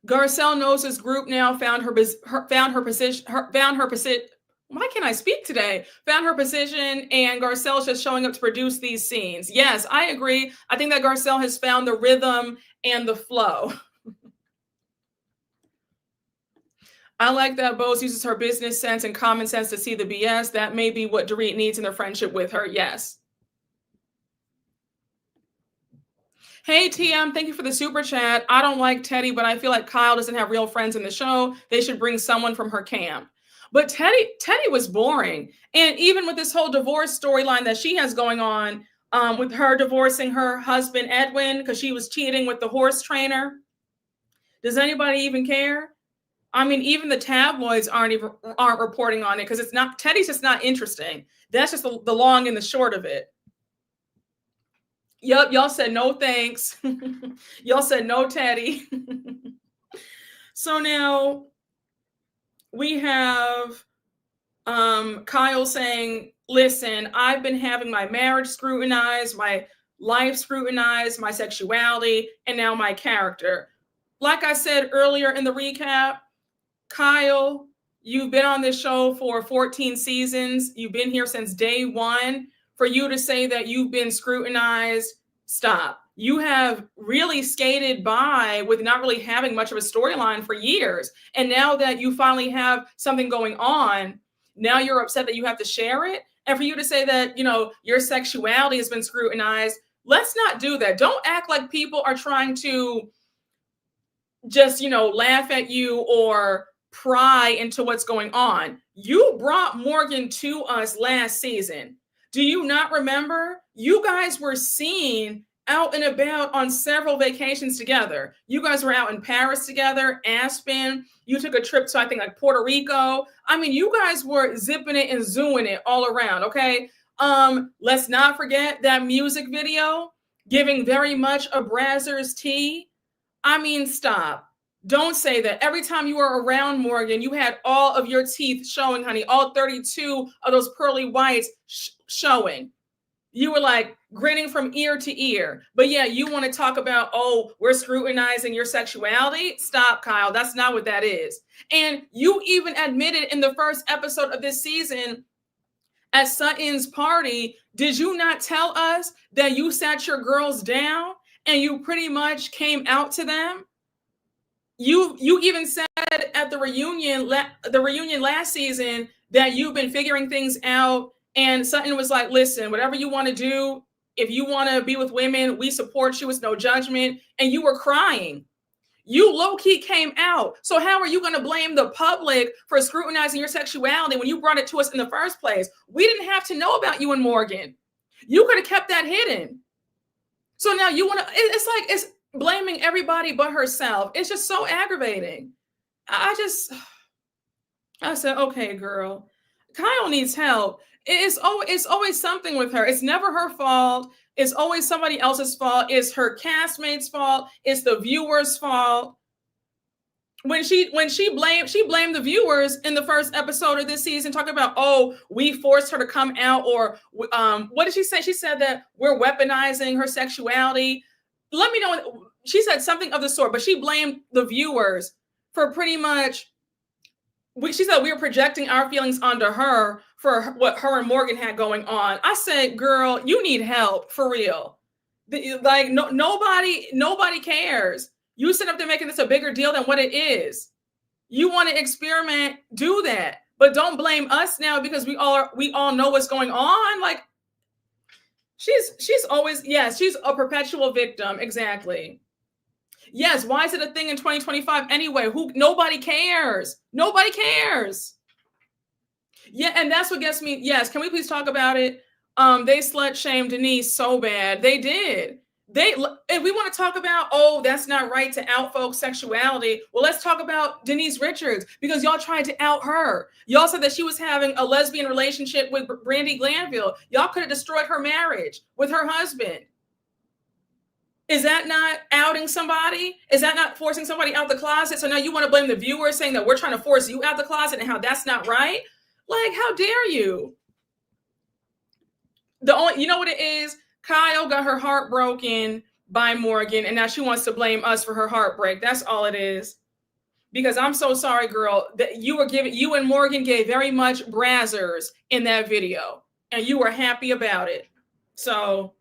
Garcelle knows this group now found her position. Why can't I speak today? Found her position, and Garcelle's just showing up to produce these scenes. Yes, I agree. I think that Garcelle has found the rhythm and the flow. I like that Bose uses her business sense and common sense to see the BS. That may be what Dorit needs in their friendship with her. Yes. Hey, TM, thank you for the super chat. I don't like Teddy, but I feel like Kyle doesn't have real friends in the show. They should bring someone from her camp. But Teddy was boring. And even with this whole divorce storyline that she has going on, with her divorcing her husband, Edwin, because she was cheating with the horse trainer. Does anybody even care? I mean, even the tabloids aren't reporting on it because Teddy's just not interesting. That's just the long and the short of it. Yep, y'all said no thanks. Y'all said no Teddy. So now we have Kyle saying, listen, I've been having my marriage scrutinized, my life scrutinized, my sexuality, and now my character. Like I said earlier in the recap, Kyle, you've been on this show for 14 seasons. You've been here since day one. For you to say that you've been scrutinized, stop. You have really skated by with not really having much of a storyline for years. And now that you finally have something going on, now you're upset that you have to share it. And for you to say that, your sexuality has been scrutinized, let's not do that. Don't act like people are trying to just, laugh at you or pry into what's going on. You brought Morgan to us last season. Do you not remember? You guys were seen out and about on several vacations together. You guys were out in Paris together, Aspen. You took a trip to, I think, like Puerto Rico. I mean, you guys were zipping it and zooing it all around, okay? Let's not forget that music video, giving very much a Brazzers tea. I mean, stop. Don't say that. Every time you were around Morgan, you had all of your teeth showing, honey, all 32 of those pearly whites showing. You were like grinning from ear to ear. But yeah, you want to talk about, we're scrutinizing your sexuality? Stop, Kyle. That's not what that is. And you even admitted in the first episode of this season at Sutton's party, did you not tell us that you sat your girls down and you pretty much came out to them? You even said at the reunion last season that you've been figuring things out, and Sutton was like, listen, whatever you want to do, if you want to be with women, we support you. It's no judgment. And you were crying. You low-key came out. So how are you going to blame the public for scrutinizing your sexuality when you brought it to us in the first place? We didn't have to know about you and Morgan. You could have kept that hidden. So now you want to, it's blaming everybody but herself. It's just so aggravating. I said, okay, girl, Kyle needs help. It's always something with her. It's never her fault. It's always somebody else's fault. It's her castmates' fault. It's the viewers' fault. When she blamed the viewers in the first episode of this season, talking about, oh, we forced her to come out, or what did she say? She said that we're weaponizing her sexuality. Let me know. She said something of the sort, but she blamed the viewers for pretty much. She said we were projecting our feelings onto her for what her and Morgan had going on. I said, girl, you need help for real. Like, no, nobody cares. You sit up there making this a bigger deal than what it is. You want to experiment, do that, but don't blame us now because we all know what's going on. Like, she's always, yes, she's a perpetual victim. Exactly. Yes, why is it a thing in 2025 anyway? Nobody cares. Nobody cares. Yeah, and that's what gets me. Yes, can we please talk about it? They slut shamed Denise so bad. They did. If we want to talk about, oh, that's not right to out folks' sexuality. Well, let's talk about Denise Richards, because y'all tried to out her. Y'all said that she was having a lesbian relationship with Brandy Glanville. Y'all could have destroyed her marriage with her husband. Is that not outing somebody? Is that not forcing somebody out the closet? So now you want to blame the viewers, saying that we're trying to force you out the closet and how that's not right? Like, how dare you? You know what it is? Kyle got her heart broken by Morgan, and now she wants to blame us for her heartbreak. That's all it is. Because I'm so sorry, girl, that you and Morgan gave very much brazzers in that video, and you were happy about it. So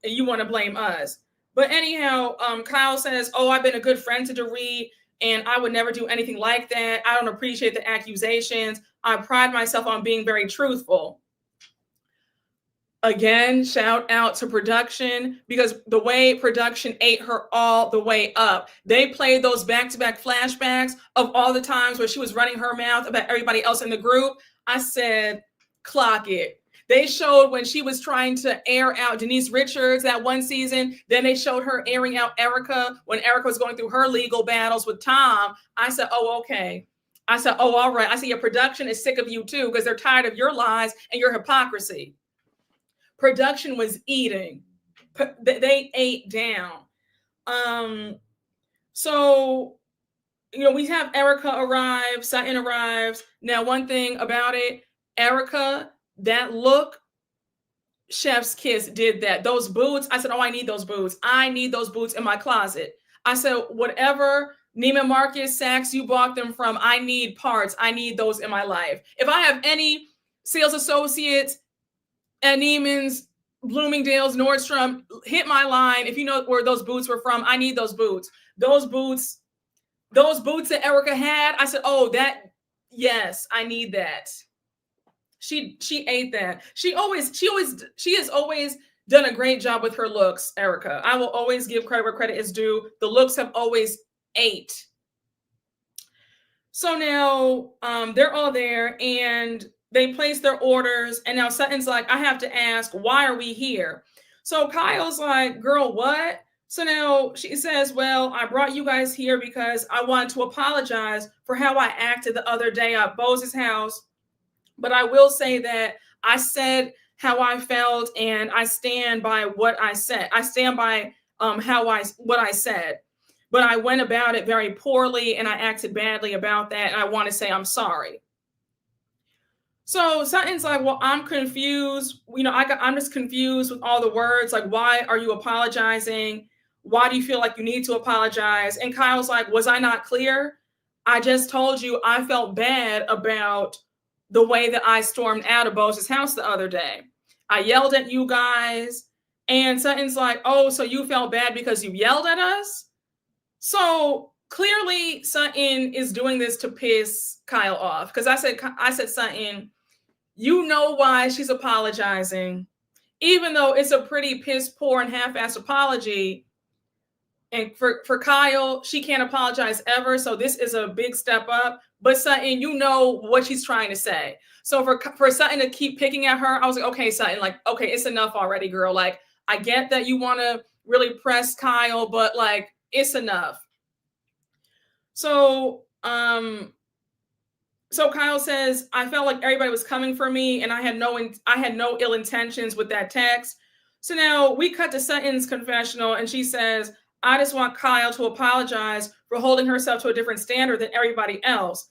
you want to blame us. But anyhow, Kyle says, oh, I've been a good friend to Dorit, and I would never do anything like that. I don't appreciate the accusations. I pride myself on being very truthful. Again, shout out to production, because the way production ate her all the way up. They played those back-to-back flashbacks of all the times where she was running her mouth about everybody else in the group. I said, clock it. They showed when she was trying to air out Denise Richards that one season. Then they showed her airing out Erica when Erica was going through her legal battles with Tom. I said, oh, okay. I said, oh, all right. I said, your production is sick of you too, because they're tired of your lies and your hypocrisy. Production was eating. They ate down. So, we have Erica arrive, Sutton arrives. Now, one thing about it, Erica, that look, chef's kiss did that. Those boots, I said, oh, I need those boots. I need those boots in my closet. I said, whatever Neiman Marcus, Saks you bought them from, I need parts. I need those in my life. If I have any sales associates at Neiman's, Bloomingdale's, Nordstrom, hit my line. If you know where those boots were from, I need those boots. Those boots that Erica had, I said, oh, yes, I need that. She ate that. She has always done a great job with her looks, Erica. I will always give credit where credit is due. The looks have always ate. So now they're all there, and they place their orders, and now Sutton's like, I have to ask, why are we here? So Kyle's like, girl, what? So now she says, well, I brought you guys here because I wanted to apologize for how I acted the other day at Bose's house. But I will say that I said how I felt, and I stand by what I said. I stand by what I said. But I went about it very poorly, and I acted badly about that, and I want to say I'm sorry. So Sutton's like, well, I'm confused. I'm just confused with all the words. Like, why are you apologizing? Why do you feel like you need to apologize? And Kyle's like, was I not clear? I just told you I felt bad about the way that I stormed out of Bose's house the other day. I yelled at you guys. And Sutton's like, oh, so you felt bad because you yelled at us? So clearly Sutton is doing this to piss Kyle off. Because I said, Sutton, you know why she's apologizing, even though it's a pretty piss poor and half-assed apology. And for Kyle, she can't apologize ever. So this is a big step up. But Sutton, you know what she's trying to say. So for Sutton to keep picking at her, I was like, okay, Sutton, like, okay, it's enough already, girl. Like, I get that you want to really press Kyle, but like, it's enough. So So Kyle says, I felt like everybody was coming for me and I had no ill intentions with that text. So now we cut to Sutton's confessional and she says, I just want Kyle to apologize for holding herself to a different standard than everybody else.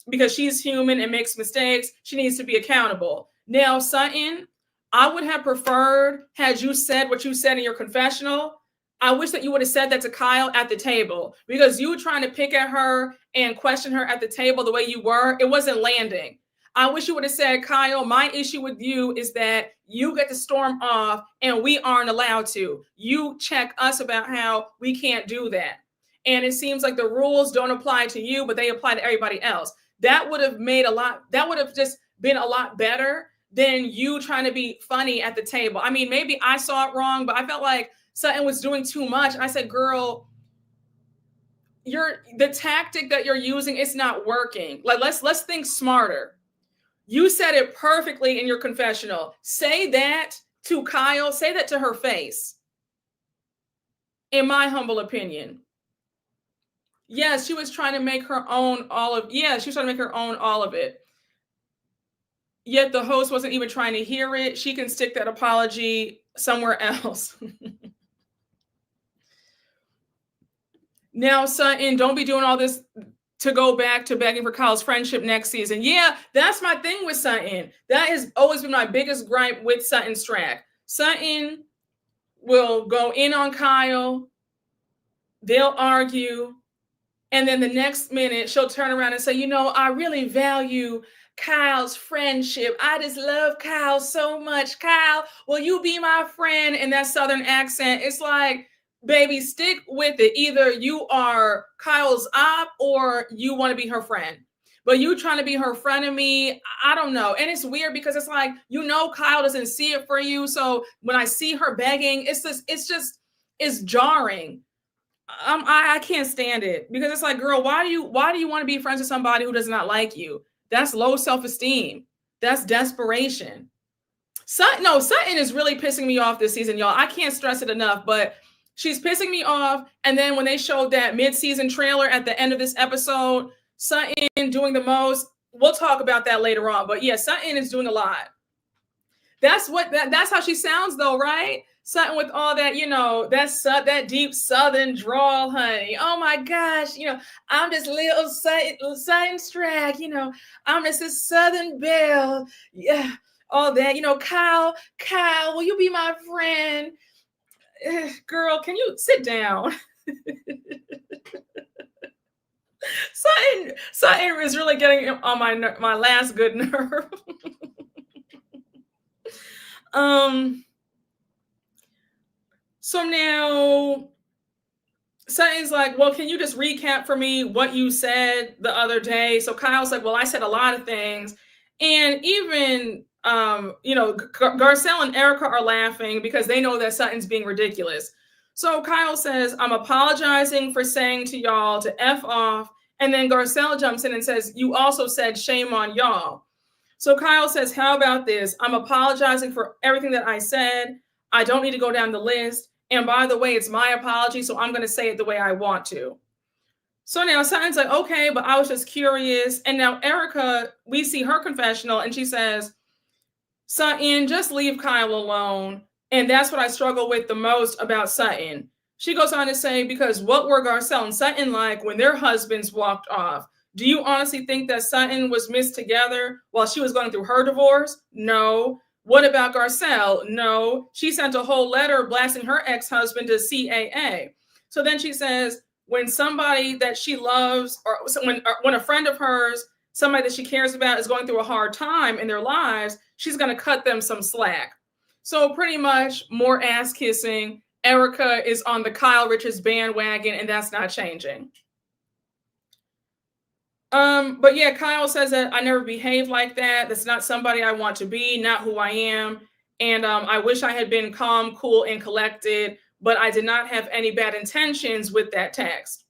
Because she's human and makes mistakes. She needs to be accountable. Now, Sutton, I would have preferred had you said what you said in your confessional. I wish that you would have said that to Kyle at the table, because you trying to pick at her and question her at the table the way you were, it wasn't landing. I wish you would have said, Kyle, my issue with you is that you get to storm off and we aren't allowed to. You check us about how we can't do that. And it seems like the rules don't apply to you, but they apply to everybody else. That would have just been a lot better than you trying to be funny at the table. I mean, maybe I saw it wrong, but I felt like Sutton was doing too much. And I said, girl, the tactic that you're using is not working. Like, let's think smarter. You said it perfectly in your confessional. Say that to Kyle, say that to her face. In my humble opinion. Yes, she was trying to make her own all of it. Yet the host wasn't even trying to hear it. She can stick that apology somewhere else. Now, Sutton, don't be doing all this to go back to begging for Kyle's friendship next season. Yeah, that's my thing with Sutton. That has always been my biggest gripe with Sutton's track. Sutton will go in on Kyle. They'll argue. And then the next minute, she'll turn around and say, you know, I really value Kyle's friendship. I just love Kyle so much. Kyle, will you be my friend? In that Southern accent, it's like, baby, stick with it. Either you are Kyle's op or you want to be her friend. But you trying to be her frenemy, I don't know. And it's weird because it's like, you know, Kyle doesn't see it for you. So when I see her begging, it's jarring. I can't stand it, because it's like, girl, why do you want to be friends with somebody who does not like you? That's low self-esteem. That's desperation. Sutton is really pissing me off this season, y'all. I can't stress it enough, but she's pissing me off. And then when they showed that mid-season trailer at the end of this episode, Sutton doing the most. We'll talk about that later on. But yeah, Sutton is doing a lot. That's how she sounds though, right? Sutton with all that, you know, that deep Southern drawl, honey. Oh my gosh, you know, I'm just little Sutton Strack, you know, I'm just a Southern belle. Yeah, all that, you know, Kyle, will you be my friend? Girl, can you sit down? Sutton is really getting on my last good nerve. So now Sutton's like, well, can you just recap for me what you said the other day? So Kyle's like, well, I said a lot of things. And even, you know, Garcelle and Erica are laughing because they know that Sutton's being ridiculous. So Kyle says, I'm apologizing for saying to y'all to F off. And then Garcelle jumps in and says, you also said shame on y'all. So Kyle says, how about this? I'm apologizing for everything that I said. I don't need to go down the list. And by the way, it's my apology, so I'm going to say it the way I want to. So now Sutton's like, okay, but I was just curious. And now Erica, we see her confessional, and she says, Sutton, just leave Kyle alone. And that's what I struggle with the most about Sutton. She goes on to say, because what were Garcelle and Sutton like when their husbands walked off? Do you honestly think that Sutton was missed together while she was going through her divorce? No. What about Garcelle? No. She sent a whole letter blasting her ex-husband to CAA. So then she says, when somebody that she loves, or when a friend of hers, somebody that she cares about, is going through a hard time in their lives, she's going to cut them some slack. So pretty much more ass kissing. Erica is on the Kyle Richards bandwagon, and that's not changing. But yeah, Kyle says that I never behaved like that. That's not somebody I want to be, not who I am. And I wish I had been calm, cool, and collected, but I did not have any bad intentions with that text.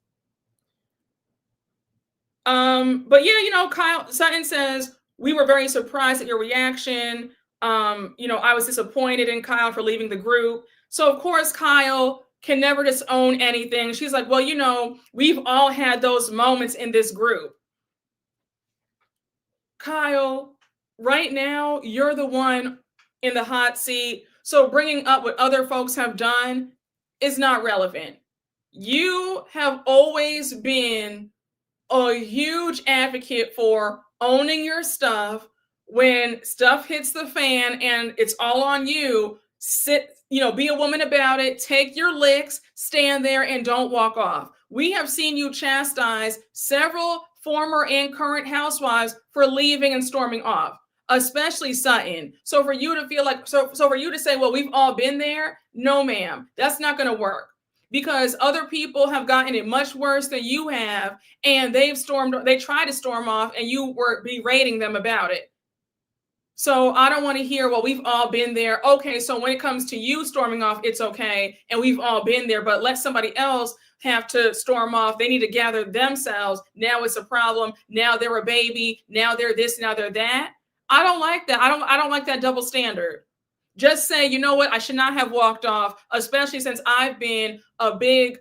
But yeah, you know, Sutton says, we were very surprised at your reaction. You know, I was disappointed in Kyle for leaving the group. So of course, Kyle can never just own anything. She's like, well, you know, we've all had those moments in this group. Kyle, right now, you're the one in the hot seat. So bringing up what other folks have done is not relevant. You have always been a huge advocate for owning your stuff. When stuff hits the fan and it's all on you, be a woman about it, take your licks, stand there and don't walk off. We have seen you chastise several former and current housewives for leaving and storming off, especially Sutton. So for you to feel like, so for you to say, well, we've all been there. No, ma'am, that's not going to work, because other people have gotten it much worse than you have, and they tried to storm off and you were berating them about it. So I don't want to hear, well, we've all been there. Okay, so when it comes to you storming off, it's okay, and we've all been there, but let somebody else have to storm off. They need to gather themselves. Now it's a problem. Now they're a baby. Now they're this, now they're that. I don't like that. I don't like that double standard. Just say, you know what, I should not have walked off, especially since I've been a big,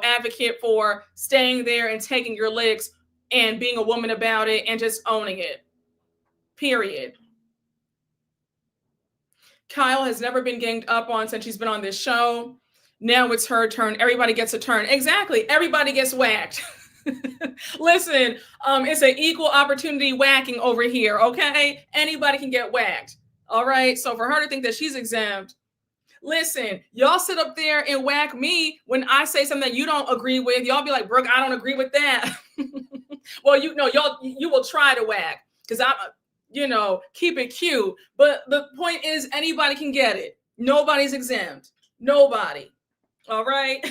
advocate for staying there and taking your licks and being a woman about it and just owning it. Period. Kyle has never been ganged up on since she's been on this show. Now it's her turn. Everybody gets a turn. Exactly. Everybody gets whacked. Listen, it's an equal opportunity whacking over here, okay? Anybody can get whacked. All right. So for her to think that she's exempt, listen, y'all sit up there and whack me when I say something that you don't agree with. Y'all be like, Brooke, I don't agree with that. Well, you will try to whack because I'm, keep it cute. But the point is, anybody can get it. Nobody's exempt. Nobody. All right.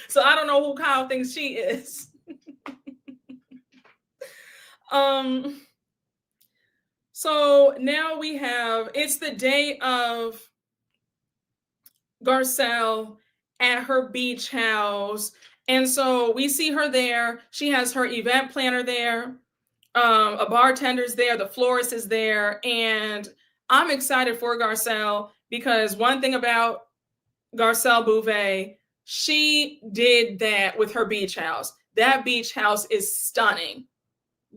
So I don't know who Kyle thinks she is. So now it's the day of Garcelle at her beach house. And so we see her there. She has her event planner there. A bartender's there. The florist is there. And I'm excited for Garcelle because one thing about Garcelle Bouvet, she did that with her beach house. That beach house is stunning,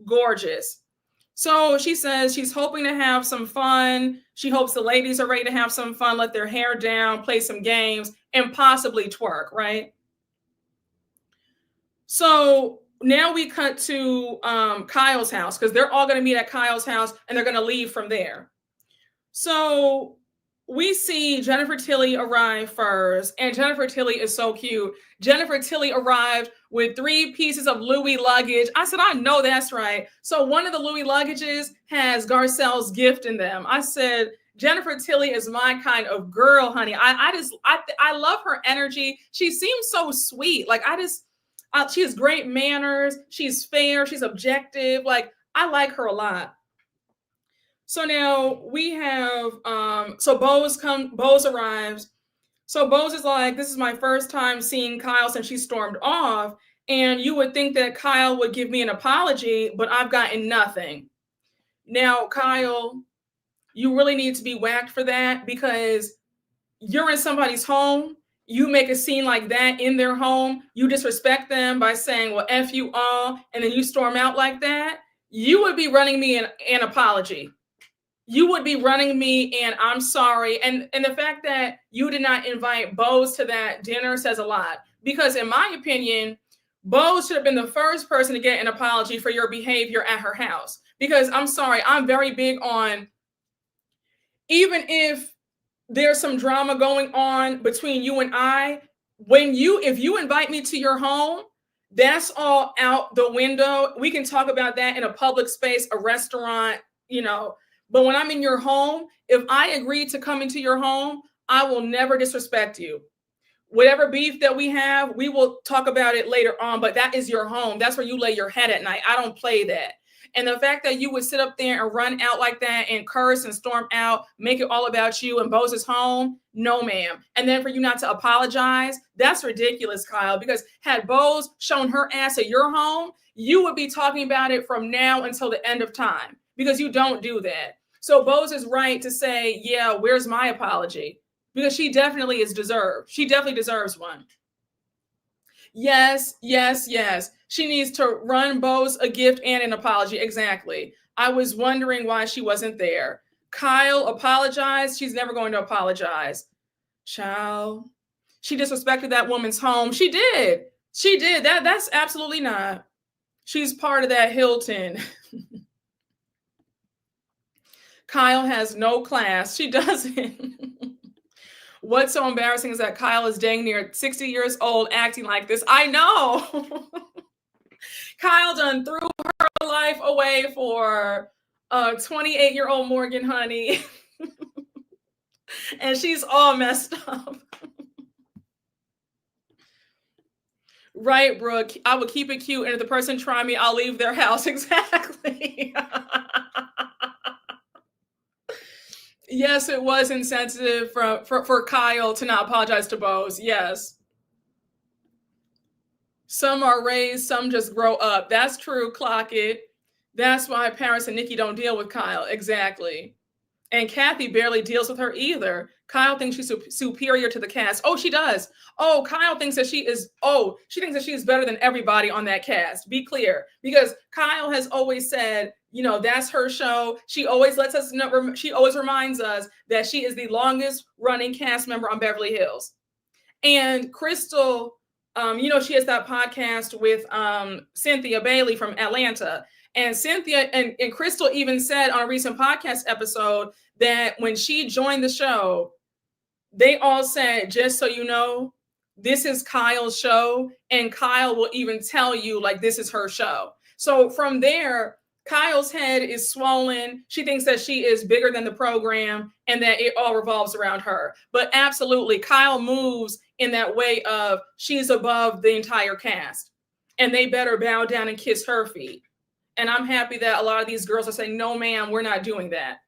gorgeous. So she says she's hoping to have some fun. She hopes the ladies are ready to have some fun, let their hair down, play some games, and possibly twerk, right? So now we cut to Kyle's house because they're all going to meet at Kyle's house and they're going to leave from there. So we see Jennifer Tilly arrive first, and Jennifer Tilly is so cute. Jennifer Tilly arrived with 3 pieces of Louis luggage. I said, I know that's right. So one of the Louis luggages has Garcelle's gift in them. I said, Jennifer Tilly is my kind of girl, honey. I love her energy. She seems so sweet. Like she has great manners. She's fair. She's objective. Like I like her a lot. So now we have, Bose arrives. So Bose is like, this is my first time seeing Kyle since she stormed off. And you would think that Kyle would give me an apology, but I've gotten nothing. Now, Kyle, you really need to be whacked for that because you're in somebody's home. You make a scene like that in their home. You disrespect them by saying, well, F you all. And then you storm out like that. You would be running me an apology. You would be running me and I'm sorry. And the fact that you did not invite Bose to that dinner says a lot. Because in my opinion, Bose should have been the first person to get an apology for your behavior at her house. Because I'm sorry, I'm very big on, even if there's some drama going on between you and I, if you invite me to your home, that's all out the window. We can talk about that in a public space, a restaurant, But when I'm in your home, if I agree to come into your home, I will never disrespect you. Whatever beef that we have, we will talk about it later on, but that is your home. That's where you lay your head at night. I don't play that. And the fact that you would sit up there and run out like that and curse and storm out, make it all about you and Bose's home, no, ma'am. And then for you not to apologize, that's ridiculous, Kyle, because had Bose shown her ass at your home, you would be talking about it from now until the end of time because you don't do that. So Bose is right to say, yeah, where's my apology? Because she definitely is deserved. She definitely deserves one. Yes, yes, yes. She needs to run Bose a gift and an apology. Exactly. I was wondering why she wasn't there. Kyle apologized. She's never going to apologize. Child. She disrespected that woman's home. She did. She did. That's absolutely not. She's part of that Hilton. Kyle has no class. She doesn't. What's so embarrassing is that Kyle is dang near 60 years old acting like this. I know. Kyle done threw her life away for a 28-year-old Morgan, honey. And she's all messed up. Right, Brooke. I would keep it cute. And if the person try me, I'll leave their house. Exactly. Yes, it was insensitive for Kyle to not apologize to Bose. Yes. Some are raised, some just grow up. That's true, clock it. That's why Paris and Nikki don't deal with Kyle. Exactly. And Kathy barely deals with her either. Kyle thinks she's superior to the cast. Oh, she does. Oh, Kyle thinks that she is better than everybody on that cast. Be clear. Because Kyle has always said, that's her show. She always lets us know, she always reminds us that she is the longest running cast member on Beverly Hills. And Crystal, she has that podcast with Cynthia Bailey from Atlanta. And Cynthia and Crystal even said on a recent podcast episode that when she joined the show, they all said, just so you know, this is Kyle's show. And Kyle will even tell you, like, this is her show. So from there, Kyle's head is swollen. She thinks that she is bigger than the program and that it all revolves around her. But absolutely, Kyle moves in that way of she's above the entire cast. And they better bow down and kiss her feet. And I'm happy that a lot of these girls are saying, no, ma'am, we're not doing that.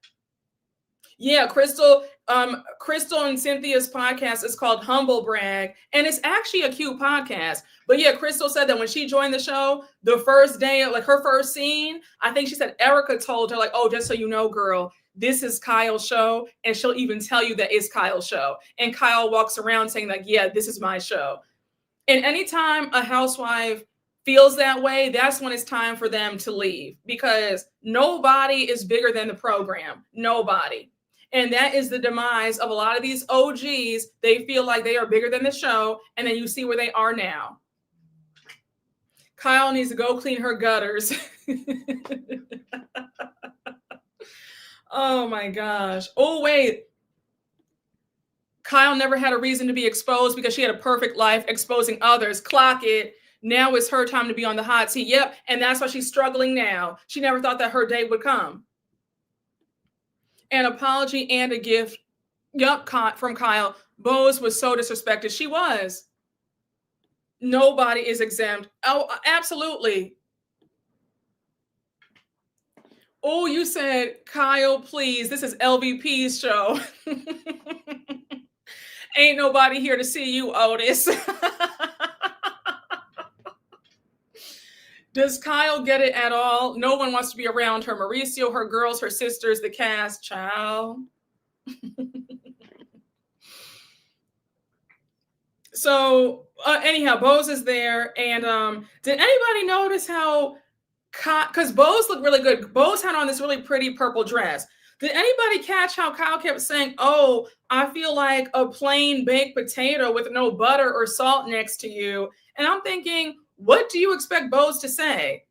Yeah, Crystal and Cynthia's podcast is called Humble Brag. And it's actually a cute podcast. But yeah, Crystal said that when she joined the show, the first day, like her first scene, I think she said Erica told her, like, oh, just so you know, girl, this is Kyle's show. And she'll even tell you that it's Kyle's show. And Kyle walks around saying, like, yeah, this is my show. And anytime a housewife feels that way, that's when it's time for them to leave, because nobody is bigger than the program. Nobody. And that is the demise of a lot of these OGs. They feel like they are bigger than the show. And then you see where they are now. Kyle needs to go clean her gutters. Oh my gosh. Oh, wait. Kyle never had a reason to be exposed because she had a perfect life exposing others. Clock it. Now it's her time to be on the hot seat. Yep. And that's why she's struggling now. She never thought that her day would come. An apology and a gift. Yep. From Kyle. Bose was so disrespected. She was. Nobody is exempt. Oh, absolutely. Oh, you said, Kyle, please. This is LVP's show. Ain't nobody here to see you, Otis. Does Kyle get it at all? No one wants to be around her. Mauricio, her girls, her sisters, the cast, child. So anyhow, Bose is there. And did anybody notice how, because Bose looked really good. Bose had on this really pretty purple dress. Did anybody catch how Kyle kept saying, oh, I feel like a plain baked potato with no butter or salt next to you? And I'm thinking, what do you expect Bose to say?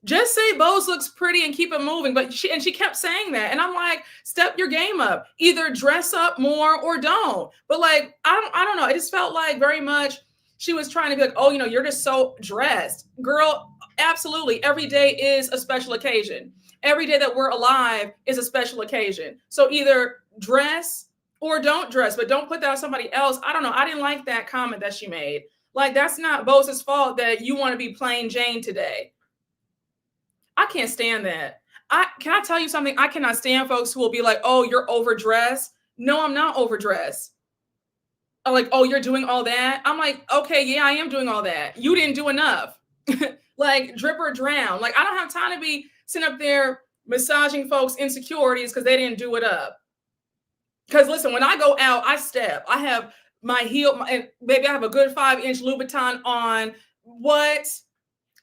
Just say Bose looks pretty and keep it moving. But she kept saying that. And I'm like, step your game up. Either dress up more or don't. But like, I don't know. It just felt like very much she was trying to be like, oh, you're just so dressed. Girl, absolutely. Every day is a special occasion. Every day that we're alive is a special occasion. So either dress or don't dress, but don't put that on somebody else. I don't know. I didn't like that comment that she made. Like, that's not Bose's fault that you want to be plain Jane today. I can't stand that. Can I tell you something? I cannot stand folks who will be like, oh, you're overdressed. No, I'm not overdressed. Like, oh, you're doing all that. I'm like, okay, yeah, I am doing all that. You didn't do enough. Like, drip or drown. Like, I don't have time to be sitting up there massaging folks' insecurities because they didn't do it up. Because listen, when I go out, I step. I have my heel, and baby, I have a good 5-inch Louboutin on. What?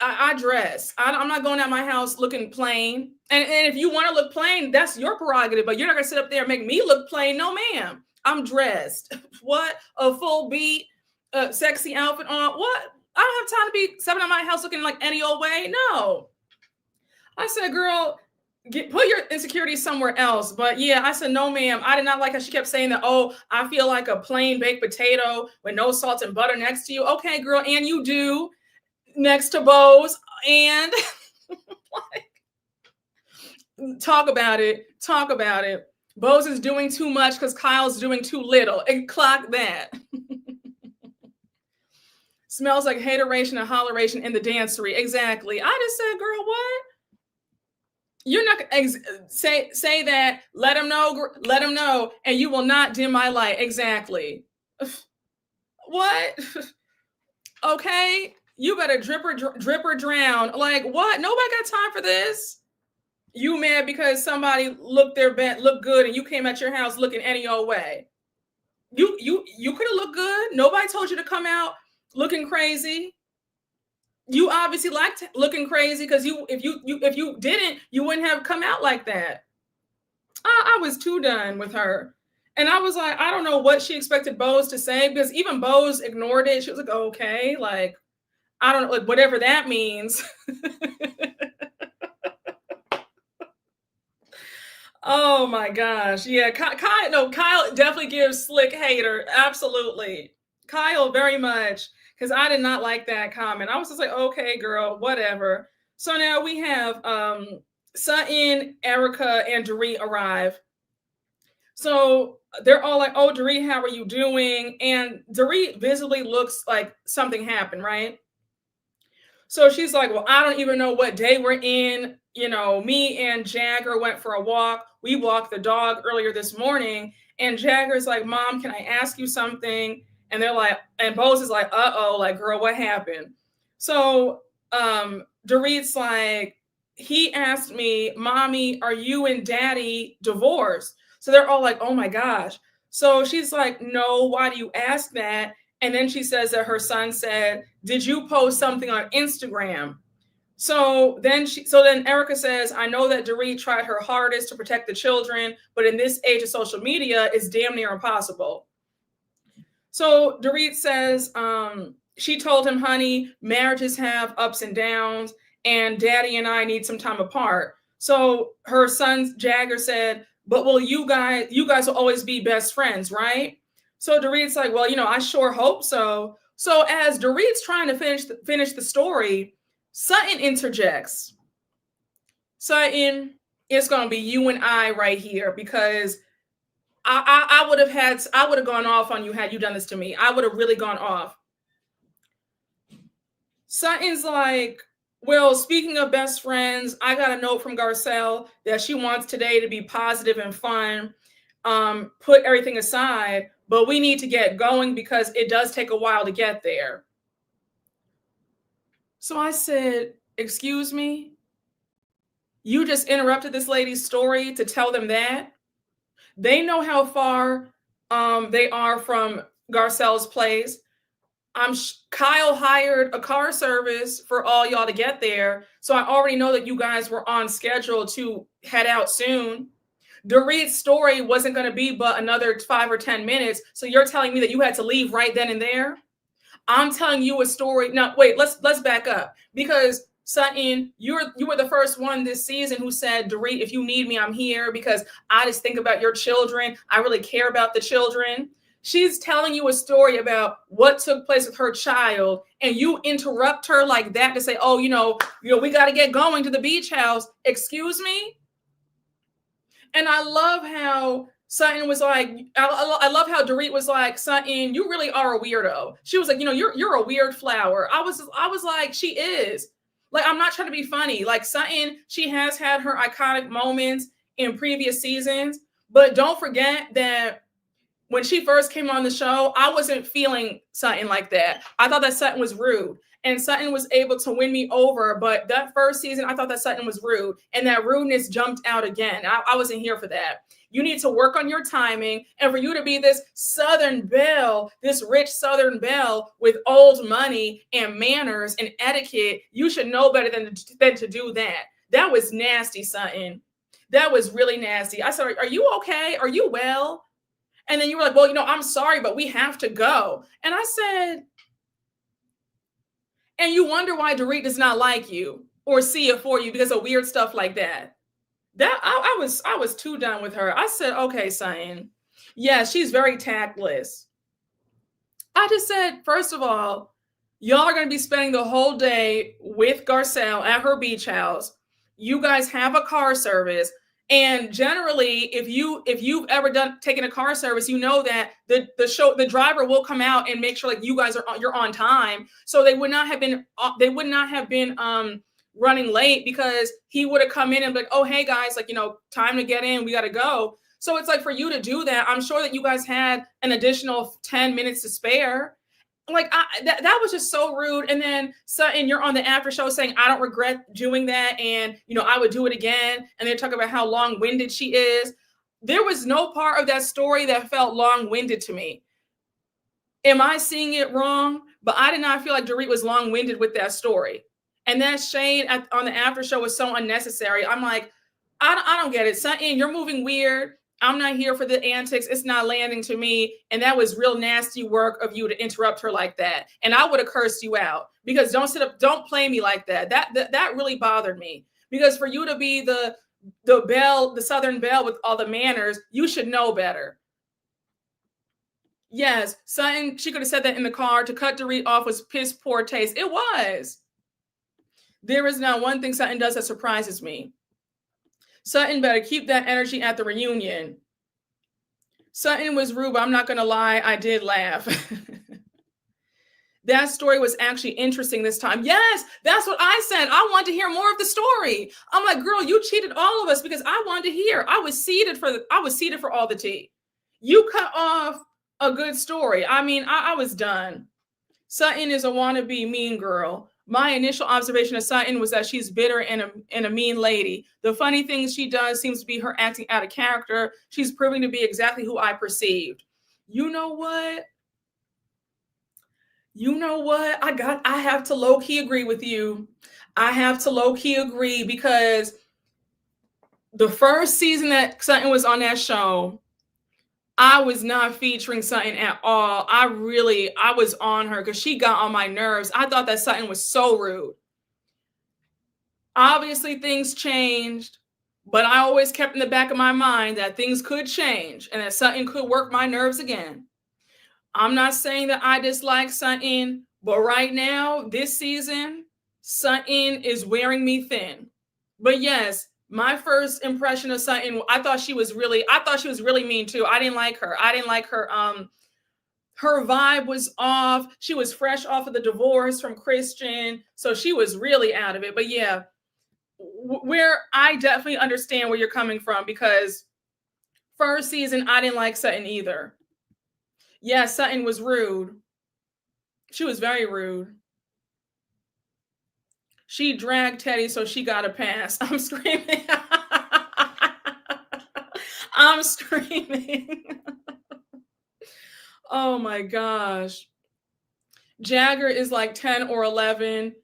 I dress. I'm not going out my house looking plain. And if you want to look plain, that's your prerogative. But you're not gonna sit up there and make me look plain. No, ma'am. I'm dressed. What? A full beat, sexy outfit on. What? I don't have time to be stepping out my house looking like any old way. No. I said, girl, put your insecurities somewhere else. But yeah, I said, no, ma'am. I did not like how she kept saying that, oh, I feel like a plain baked potato with no salt and butter next to you. Okay, girl, and you do next to Bose. And like, talk about it. Talk about it. Bose is doing too much because Kyle's doing too little. And clock that. Smells like hateration and holleration in the dancery. Exactly. I just said, girl, what? You're not say that. Let him know, and you will not dim my light. Exactly. What? Okay, you better drip or drown. Like what? Nobody got time for this. You mad because somebody looked good, and you came at your house looking any old way. You could have looked good. Nobody told you to come out looking crazy. You obviously liked looking crazy because if you didn't, you wouldn't have come out like that. I was too done with her. And I was like, I don't know what she expected Bose to say, because even Bose ignored it. She was like, okay, like, I don't know, like, whatever that means. Oh my gosh. Yeah, Kyle definitely gives slick hater. Absolutely. Kyle very much. Because I did not like that comment. I was just like, okay, girl, whatever. So now we have Sutton, Erica, and Dorit arrive. So they're all like, oh, Dorit, how are you doing? And Dorit visibly looks like something happened, right? So she's like, well, I don't even know what day we're in. You know, me and Jagger went for a walk. We walked the dog earlier this morning. And Jagger's like, Mom, can I ask you something? And they're like, and Bose is like, uh-oh, like, girl, what happened? So Dorit's like, he asked me, Mommy, are you and Daddy divorced? So they're all like, oh my gosh. So she's like, no, why do you ask that? And then she says that her son said, did you post something on Instagram? So then Erica says, I know that Dorit tried her hardest to protect the children, but in this age of social media, it's damn near impossible. So Dorit says, she told him, honey, marriages have ups and downs, and Daddy and I need some time apart. So her son Jagger said, but will you guys will always be best friends, right? So Dorit's like, well, I sure hope so. So as Dorit's trying to finish the story, Sutton interjects. Sutton, it's gonna be you and I right here, because I would have gone off on you had you done this to me. I would have really gone off. Sutton's like, well, speaking of best friends, I got a note from Garcelle that she wants today to be positive and fun. Put everything aside, but we need to get going because it does take a while to get there. So I said, excuse me? You just interrupted this lady's story to tell them that? They know how far they are from Garcelle's place. Kyle hired a car service for all y'all to get there. So I already know that you guys were on schedule to head out soon. Dorit's story wasn't going to be but another 5 or 10 minutes. So you're telling me that you had to leave right then and there? I'm telling you a story. No, wait, let's back up, because Sutton, you were the first one this season who said, Dorit, if you need me, I'm here because I just think about your children. I really care about the children. She's telling you a story about what took place with her child, and you interrupt her like that to say, oh, we got to get going to the beach house. Excuse me? And I love how Sutton was like, I love how Dorit was like, Sutton, you really are a weirdo. She was like, you're a weird flower. I was like, she is. Like, I'm not trying to be funny. Like, Sutton, she has had her iconic moments in previous seasons, but don't forget that when she first came on the show, I wasn't feeling Sutton like that. I thought that Sutton was rude, and Sutton was able to win me over. But that first season, I thought that Sutton was rude, and that rudeness jumped out again. I wasn't here for that. You need to work on your timing. And for you to be this Southern belle, this rich Southern belle with old money and manners and etiquette, you should know better than to do that. That was nasty, Sutton. That was really nasty. I said, are you okay? Are you well? And then you were like, well, I'm sorry, but we have to go. And I said, and you wonder why Dorit does not like you or see it for you because of weird stuff like that. That I was too done with her. I said, okay, Sutton. Yeah, she's very tactless. I just said, first of all, y'all are going to be spending the whole day with Garcelle at her beach house. You guys have a car service. And generally, if you've ever taken a car service, you know that the driver will come out and make sure like you guys you're on time. So they would not have been running late because he would have come in and be like, oh, hey guys, like, time to get in, we got to go. So it's like for you to do that, I'm sure that you guys had an additional 10 minutes to spare. Like that was just so rude. And then Sutton, you're on the after show saying, I don't regret doing that. And, I would do it again. And they talk about how long-winded she is. There was no part of that story that felt long-winded to me. Am I seeing it wrong? But I did not feel like Dorit was long-winded with that story. And that shade on the after show was so unnecessary. I'm like, I don't get it. Sutton, you're moving weird. I'm not here for the antics. It's not landing to me. And that was real nasty work of you to interrupt her like that. And I would have cursed you out because don't play me like that. That really bothered me because for you to be the Southern belle with all the manners, you should know better. Yes, Sutton, she could have said that in the car. To cut Dorit off was piss poor taste. It was. There is not one thing Sutton does that surprises me. Sutton better keep that energy at the reunion. Sutton was rude, but I'm not going to lie, I did laugh. That story was actually interesting this time. Yes, that's what I said. I wanted to hear more of the story. I'm like, girl, you cheated all of us because I wanted to hear. I was seated for all the tea. You cut off a good story. I mean, I was done. Sutton is a wannabe mean girl. My initial observation of Sutton was that she's bitter and a mean lady. The funny thing she does seems to be her acting out of character. She's proving to be exactly who I perceived. You know what? I have to low-key agree with you. I have to low-key agree because the first season that Sutton was on that show, I was not featuring Sutton at all. I was on her because she got on my nerves. I thought that Sutton was so rude. Obviously, things changed, but I always kept in the back of my mind that things could change and that Sutton could work my nerves again. I'm not saying that I dislike Sutton, but right now, this season, Sutton is wearing me thin. But yes, my first impression of Sutton, I thought she was really mean too. I didn't like her. Her vibe was off. She was fresh off of the divorce from Christian. So she was really out of it. But yeah, where I definitely understand where you're coming from because first season, I didn't like Sutton either. Yeah, Sutton was rude. She was very rude. She dragged Teddy, so she got a pass. I'm screaming. I'm screaming. Oh my gosh. Jagger is like 10 or 11.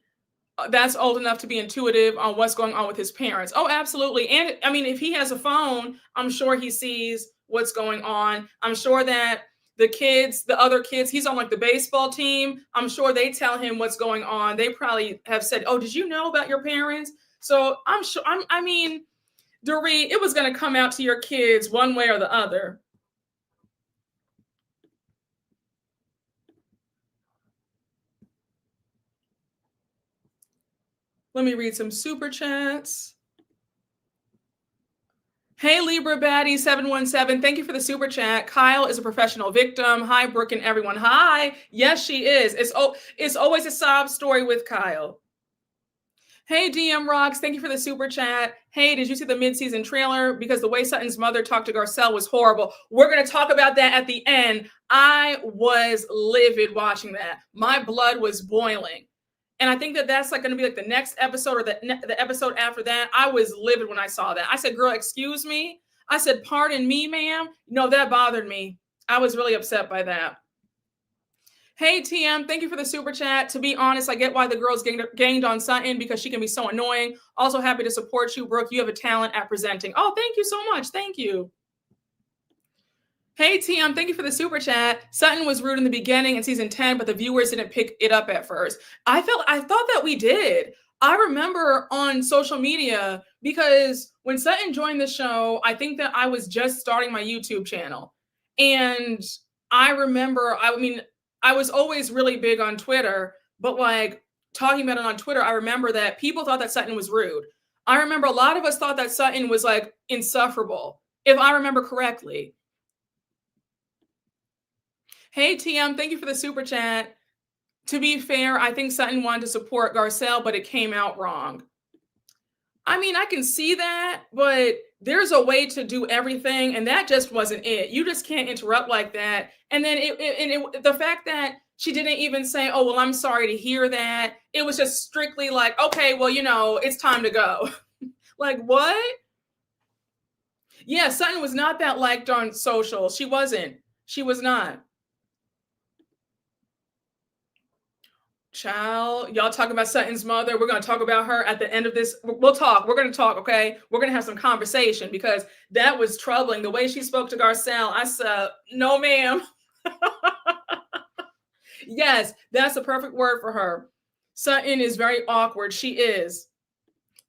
That's old enough to be intuitive on what's going on with his parents. Oh, absolutely. And I mean, if he has a phone, I'm sure he sees what's going on. I'm sure that the other kids, he's on like the baseball team. I'm sure they tell him what's going on. They probably have said, oh, did you know about your parents? So I'm sure, I mean, Dorit, it was going to come out to your kids one way or the other. Let me read some super chats. Hey, Libra Baddie 717. Thank you for the super chat. Kyle is a professional victim. Hi, Brooke and everyone. Hi. Yes, she is. It's always a sob story with Kyle. Hey, DM Rocks. Thank you for the super chat. Hey, did you see the mid-season trailer? Because the way Sutton's mother talked to Garcelle was horrible. We're going to talk about that at the end. I was livid watching that. My blood was boiling. And I think that that's like going to be like the next episode or the episode after that. I was livid when I saw that. I said, girl, excuse me. I said, pardon me, ma'am. No, that bothered me. I was really upset by that. Hey, TM, thank you for the super chat. To be honest, I get why the girls gained on Sutton because she can be so annoying. Also happy to support you, Brooke. You have a talent at presenting. Oh, thank you so much. Thank you. Hey, TM, thank you for the super chat. Sutton was rude in the beginning in season 10, but the viewers didn't pick it up at first. I thought that we did. I remember on social media because when Sutton joined the show, I think that I was just starting my YouTube channel. And I remember, I was always really big on Twitter, but like talking about it on Twitter, I remember that people thought that Sutton was rude. I remember a lot of us thought that Sutton was like insufferable, if I remember correctly. Hey, TM, thank you for the super chat. To be fair, I think Sutton wanted to support Garcelle, but it came out wrong. I mean, I can see that, but there's a way to do everything, and that just wasn't it. You just can't interrupt like that. And then the fact that she didn't even say, oh, well, I'm sorry to hear that. It was just strictly like, okay, well, it's time to go. Like, what? Yeah, Sutton was not that liked on social. She wasn't. She was not. Child, y'all talking about Sutton's mother. We're going to talk about her at the end of this. We'll talk. We're going to talk, okay? We're going to have some conversation because that was troubling. The way she spoke to Garcelle, I said, no, ma'am. Yes, that's the perfect word for her. Sutton is very awkward. She is.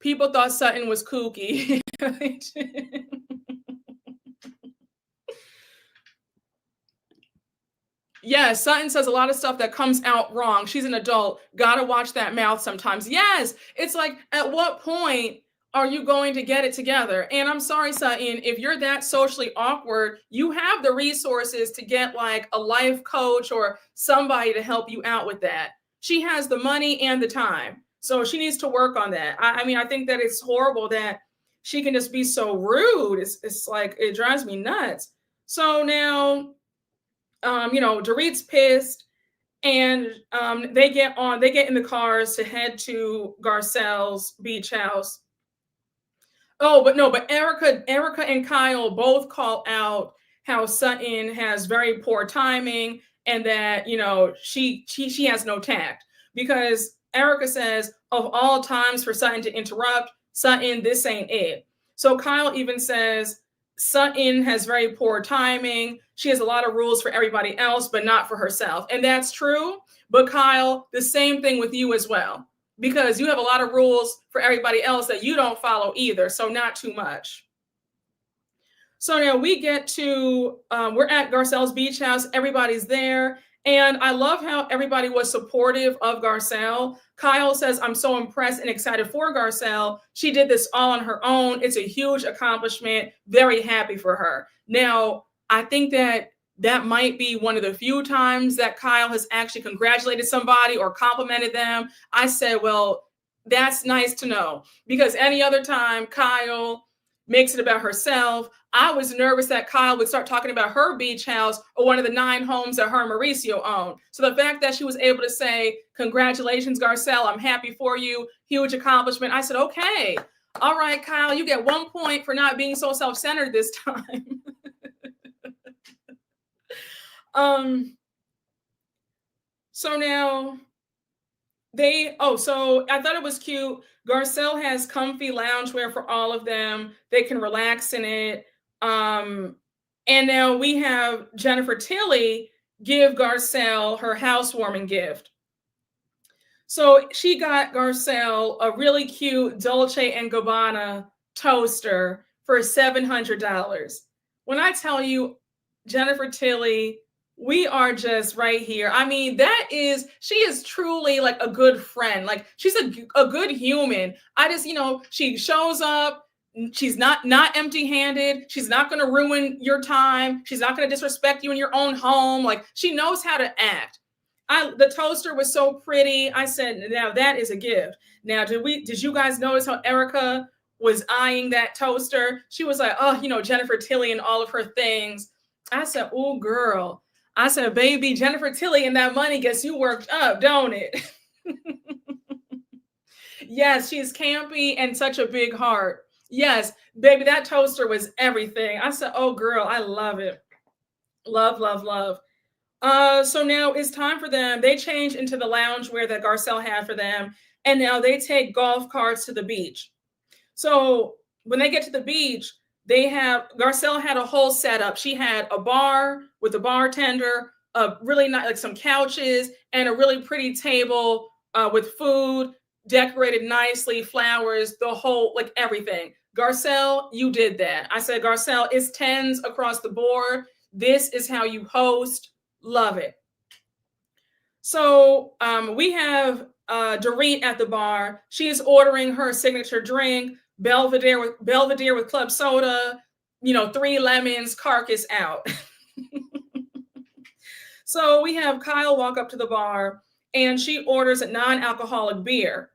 People thought Sutton was kooky. Yes, Sutton says a lot of stuff that comes out wrong. She's an adult. Gotta watch that mouth sometimes. Yes, it's like, at what point are you going to get it together? And I'm sorry, Sutton, if you're that socially awkward, you have the resources to get like a life coach or somebody to help you out with that. She has the money and the time. So she needs to work on that. I mean, I think that it's horrible that she can just be so rude. It's like, it drives me nuts. So now, Dorit's pissed, and they get in the cars to head to Garcelle's beach house. Oh, but Erica and Kyle both call out how Sutton has very poor timing and that, she has no tact, because Erica says, of all times for Sutton to interrupt, Sutton, this ain't it. So Kyle even says, Sutton has very poor timing. She has a lot of rules for everybody else, but not for herself. And that's true. But Kyle, the same thing with you as well, because you have a lot of rules for everybody else that you don't follow either. So not too much. So now we get to, we're at Garcelle's beach house. Everybody's there. And I love how everybody was supportive of Garcelle. Kyle says, I'm so impressed and excited for Garcelle. She did this all on her own. It's a huge accomplishment. Very happy for her. Now, I think that might be one of the few times that Kyle has actually congratulated somebody or complimented them. I said, well, that's nice to know, because any other time Kyle makes it about herself. I was nervous that Kyle would start talking about her beach house or one of the 9 homes that her and Mauricio own. So the fact that she was able to say, congratulations, Garcelle, I'm happy for you, huge accomplishment. I said, okay, all right, Kyle, you get 1 point for not being so self-centered this time. So now so I thought it was cute. Garcelle has comfy loungewear for all of them. They can relax in it. And now we have Jennifer Tilly give Garcelle her housewarming gift. So she got Garcelle a really cute Dolce & Gabbana toaster for $700. When I tell you, Jennifer Tilly, we are just right here. I mean, she is truly like a good friend. Like, she's a good human. I just, she shows up. She's not empty-handed. She's not going to ruin your time. She's not going to disrespect you in your own home. Like, she knows how to act. The toaster was so pretty. I said, now that is a gift. Now, did you guys notice how Erica was eyeing that toaster? She was like, oh, Jennifer Tilly and all of her things. I said, oh, girl. I said, baby, Jennifer Tilly and that money gets you worked up, don't it? Yes, she's campy and such a big heart. Yes, baby, that toaster was everything. I said, oh girl, I love it. Love, love, love. So now it's time for them. They change into the loungewear that Garcelle had for them, and now they take golf carts to the beach. So when they get to the beach, Garcelle had a whole setup. She had a bar with a bartender, a really nice, like some couches, and a really pretty table with food decorated nicely, flowers, the whole, like everything. Garcelle, you did that. I said, Garcelle, it's tens across the board. This is how you host. Love it. So we have Dorit at the bar. She's ordering her signature drink, Belvedere with club soda, 3 lemons, carcass out. So we have Kyle walk up to the bar and she orders a non-alcoholic beer.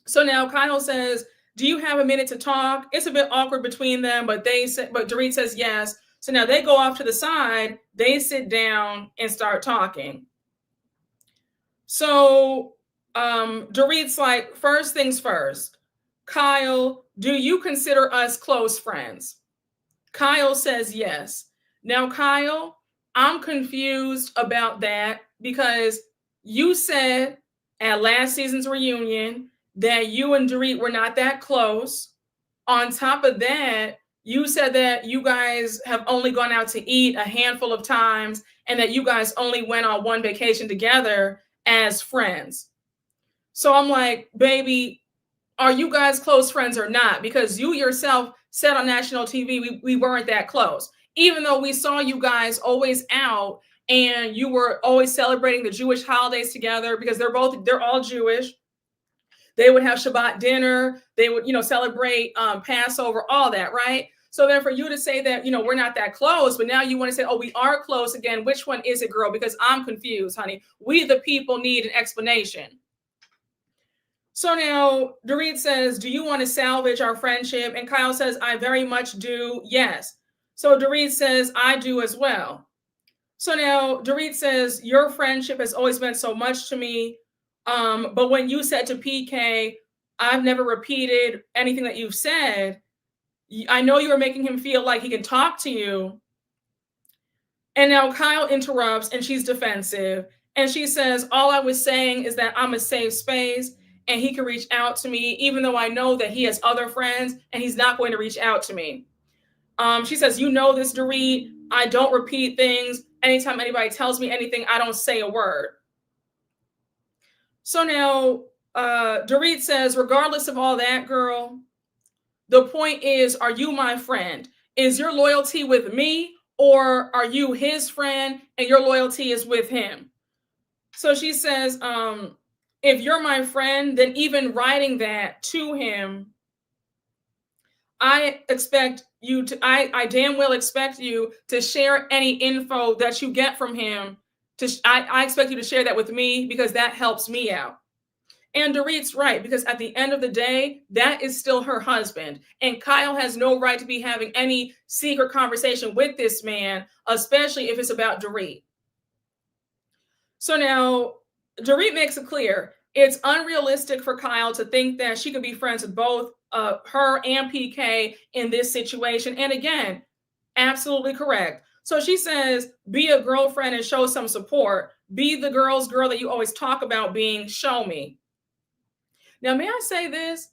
So now Kyle says, do you have a minute to talk? It's a bit awkward between them, but Dorit says yes. So now they go off to the side, they sit down and start talking. So Dorit's like, first things first, Kyle, do you consider us close friends? Kyle says yes. Now, Kyle, I'm confused about that because you said at last season's reunion that you and Dorit were not that close. On top of that, you said that you guys have only gone out to eat a handful of times and that you guys only went on one vacation together as friends. So I'm like, baby, are you guys close friends or not? Because you yourself said on national TV, we weren't that close. Even though we saw you guys always out and you were always celebrating the Jewish holidays together because they're all Jewish. They would have Shabbat dinner. They would, celebrate Passover, all that, right? So then for you to say that, we're not that close, but now you want to say, oh, we are close again. Which one is it, girl? Because I'm confused, honey. We, the people, need an explanation. So now Dorit says, do you want to salvage our friendship? And Kyle says, I very much do. Yes. So Dorit says, I do as well. So now Dorit says, your friendship has always meant so much to me. But when you said to PK, I've never repeated anything that you've said, I know you were making him feel like he can talk to you. And now Kyle interrupts and she's defensive. And she says, all I was saying is that I'm a safe space and he can reach out to me, even though I know that he has other friends and he's not going to reach out to me. She says, this, Dorit, I don't repeat things. Anytime anybody tells me anything, I don't say a word. So now Dorit says, regardless of all that, girl, the point is, are you my friend? Is your loyalty with me or are you his friend and your loyalty is with him? So she says, if you're my friend, then even writing that to him, I damn well expect you to share any info that you get from him. I expect you to share that with me because that helps me out. And Dorit's right, because at the end of the day, that is still her husband. And Kyle has no right to be having any secret conversation with this man, especially if it's about Dorit. So now Dorit makes it clear. It's unrealistic for Kyle to think that she could be friends with both her and PK in this situation. And again, absolutely correct. So she says, be a girlfriend and show some support. Be the girl's girl that you always talk about being. Show me. Now, may I say this?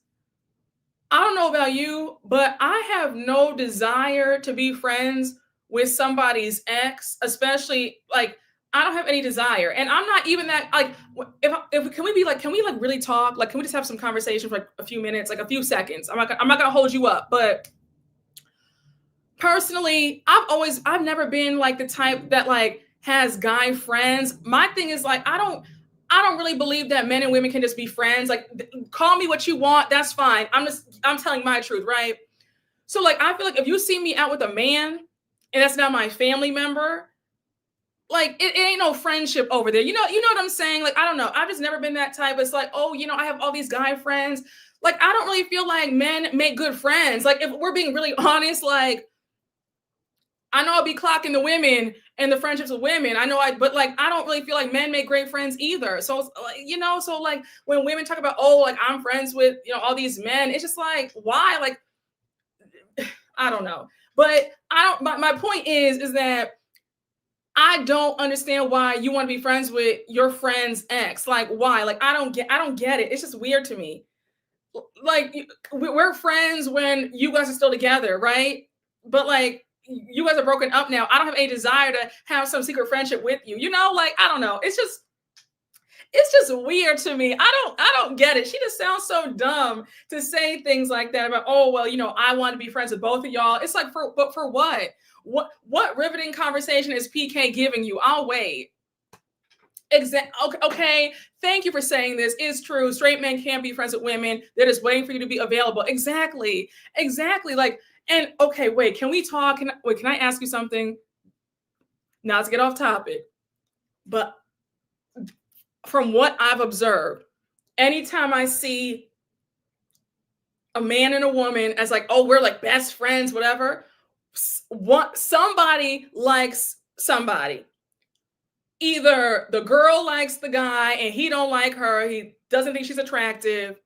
I don't know about you, but I have no desire to be friends with somebody's ex, especially like I don't have any desire. And I'm not even that like can we really talk? Like, can we just have some conversation for like a few minutes, like a few seconds? I'm not gonna hold you up, but personally, I've never been like the type that like has guy friends. My thing is like, I don't really believe that men and women can just be friends. Like, call me what you want. That's fine. I'm telling my truth. Right. So like, I feel like if you see me out with a man and that's not my family member, like it ain't no friendship over there. You know what I'm saying? Like, I don't know. I've just never been that type. It's like, oh, I have all these guy friends. Like, I don't really feel like men make good friends. Like, if we're being really honest, like, I know I'll be clocking the women and the friendships of women. But like, I don't really feel like men make great friends either. So, so like when women talk about, oh, like I'm friends with, all these men, it's just like, why? Like, I don't know. But my point is that I don't understand why you want to be friends with your friend's ex. Like, why? Like, I don't get it. It's just weird to me. Like, we're friends when you guys are still together, right? But like, you guys are broken up now. I don't have any desire to have some secret friendship with you. You know, like, I don't know. It's just weird to me. I don't get it. She just sounds so dumb to say things like that about, oh, well, you know, I want to be friends with both of y'all. It's like, for what? What riveting conversation is PK giving you? I'll wait. Okay. Thank you for saying this. It's true. Straight men can't be friends with women. They're just waiting for you to be available. Exactly. Like, and okay, wait, can we talk? Can I ask you something? Not to get off topic, but from what I've observed, anytime I see a man and a woman as like, oh, we're like best friends, whatever, somebody likes somebody. Either the girl likes the guy and he don't like her, he doesn't think she's attractive,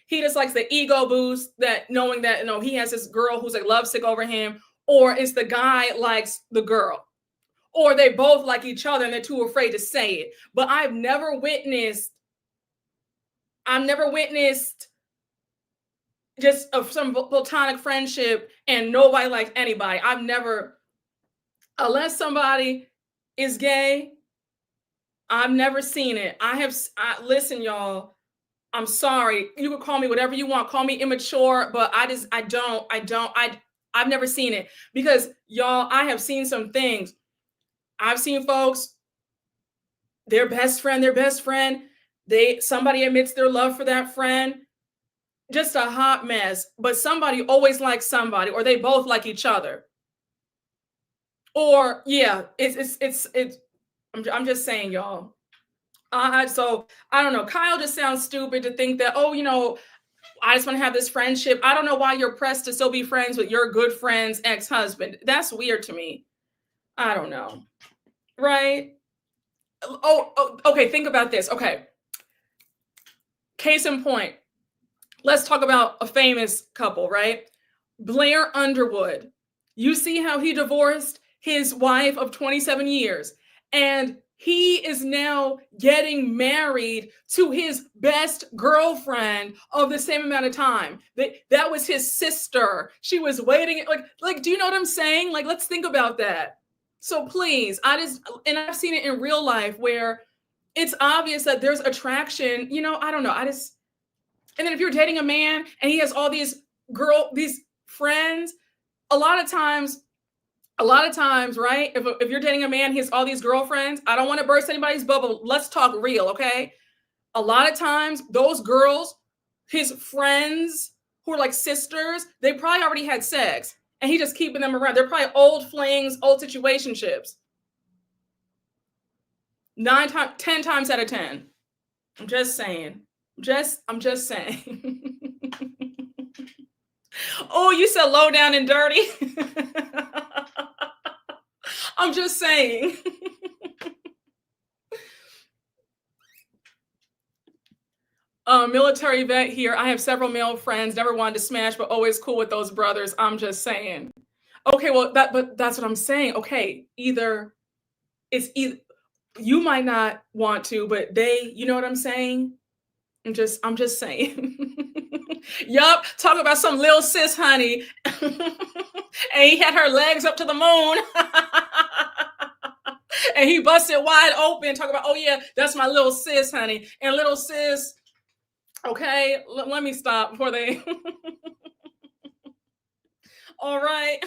he just likes the ego boost that knowing that, you know, he has this girl who's like lovesick over him, or it's the guy likes the girl, or they both like each other and they're too afraid to say it. But I've never witnessed just some platonic friendship and nobody likes anybody. I've never, unless somebody is gay, I've never seen it. Listen, y'all, I'm sorry. You can call me whatever you want. Call me immature, but I've never seen it, because y'all, I have seen some things. I've seen folks, their best friend, somebody admits their love for that friend, just a hot mess, but somebody always likes somebody, or they both like each other. Or yeah, I'm just saying, y'all. So I don't know. Kyle just sounds stupid to think that, oh, you know, I just want to have this friendship. I don't know why you're pressed to still be friends with your good friend's ex-husband. That's weird to me. I don't know. Right? Oh, okay. Think about this. Okay. Case in point. Let's talk about a famous couple, right? Blair Underwood. You see how he divorced his wife of 27 years, and he is now getting married to his best girlfriend of the same amount of time. That was his sister. She was waiting. Like, do you know what I'm saying? Like, let's think about that. So please, and I've seen it in real life where it's obvious that there's attraction. You know, I don't know. And then if you're dating a man and he has all these friends, a lot of times, right? If you're dating a man, he has all these girlfriends. I don't want to burst anybody's bubble. Let's talk real, okay? A lot of times, those girls, his friends who are like sisters, they probably already had sex, and he just keeping them around. They're probably old flings, old situationships. 10 times out of 10. I'm just saying. I'm just saying. Oh, you said low down and dirty. I'm just saying. Military vet here. I have several male friends, never wanted to smash, but always cool with those brothers. I'm just saying. Okay, well, but that's what I'm saying. Okay, either you might not want to, but you know what I'm saying? I'm just saying. Yup, talk about some little sis, honey. And he had her legs up to the moon. And he busted wide open, talk about, oh yeah, that's my little sis, honey. And little sis, okay, let me stop before they. All right.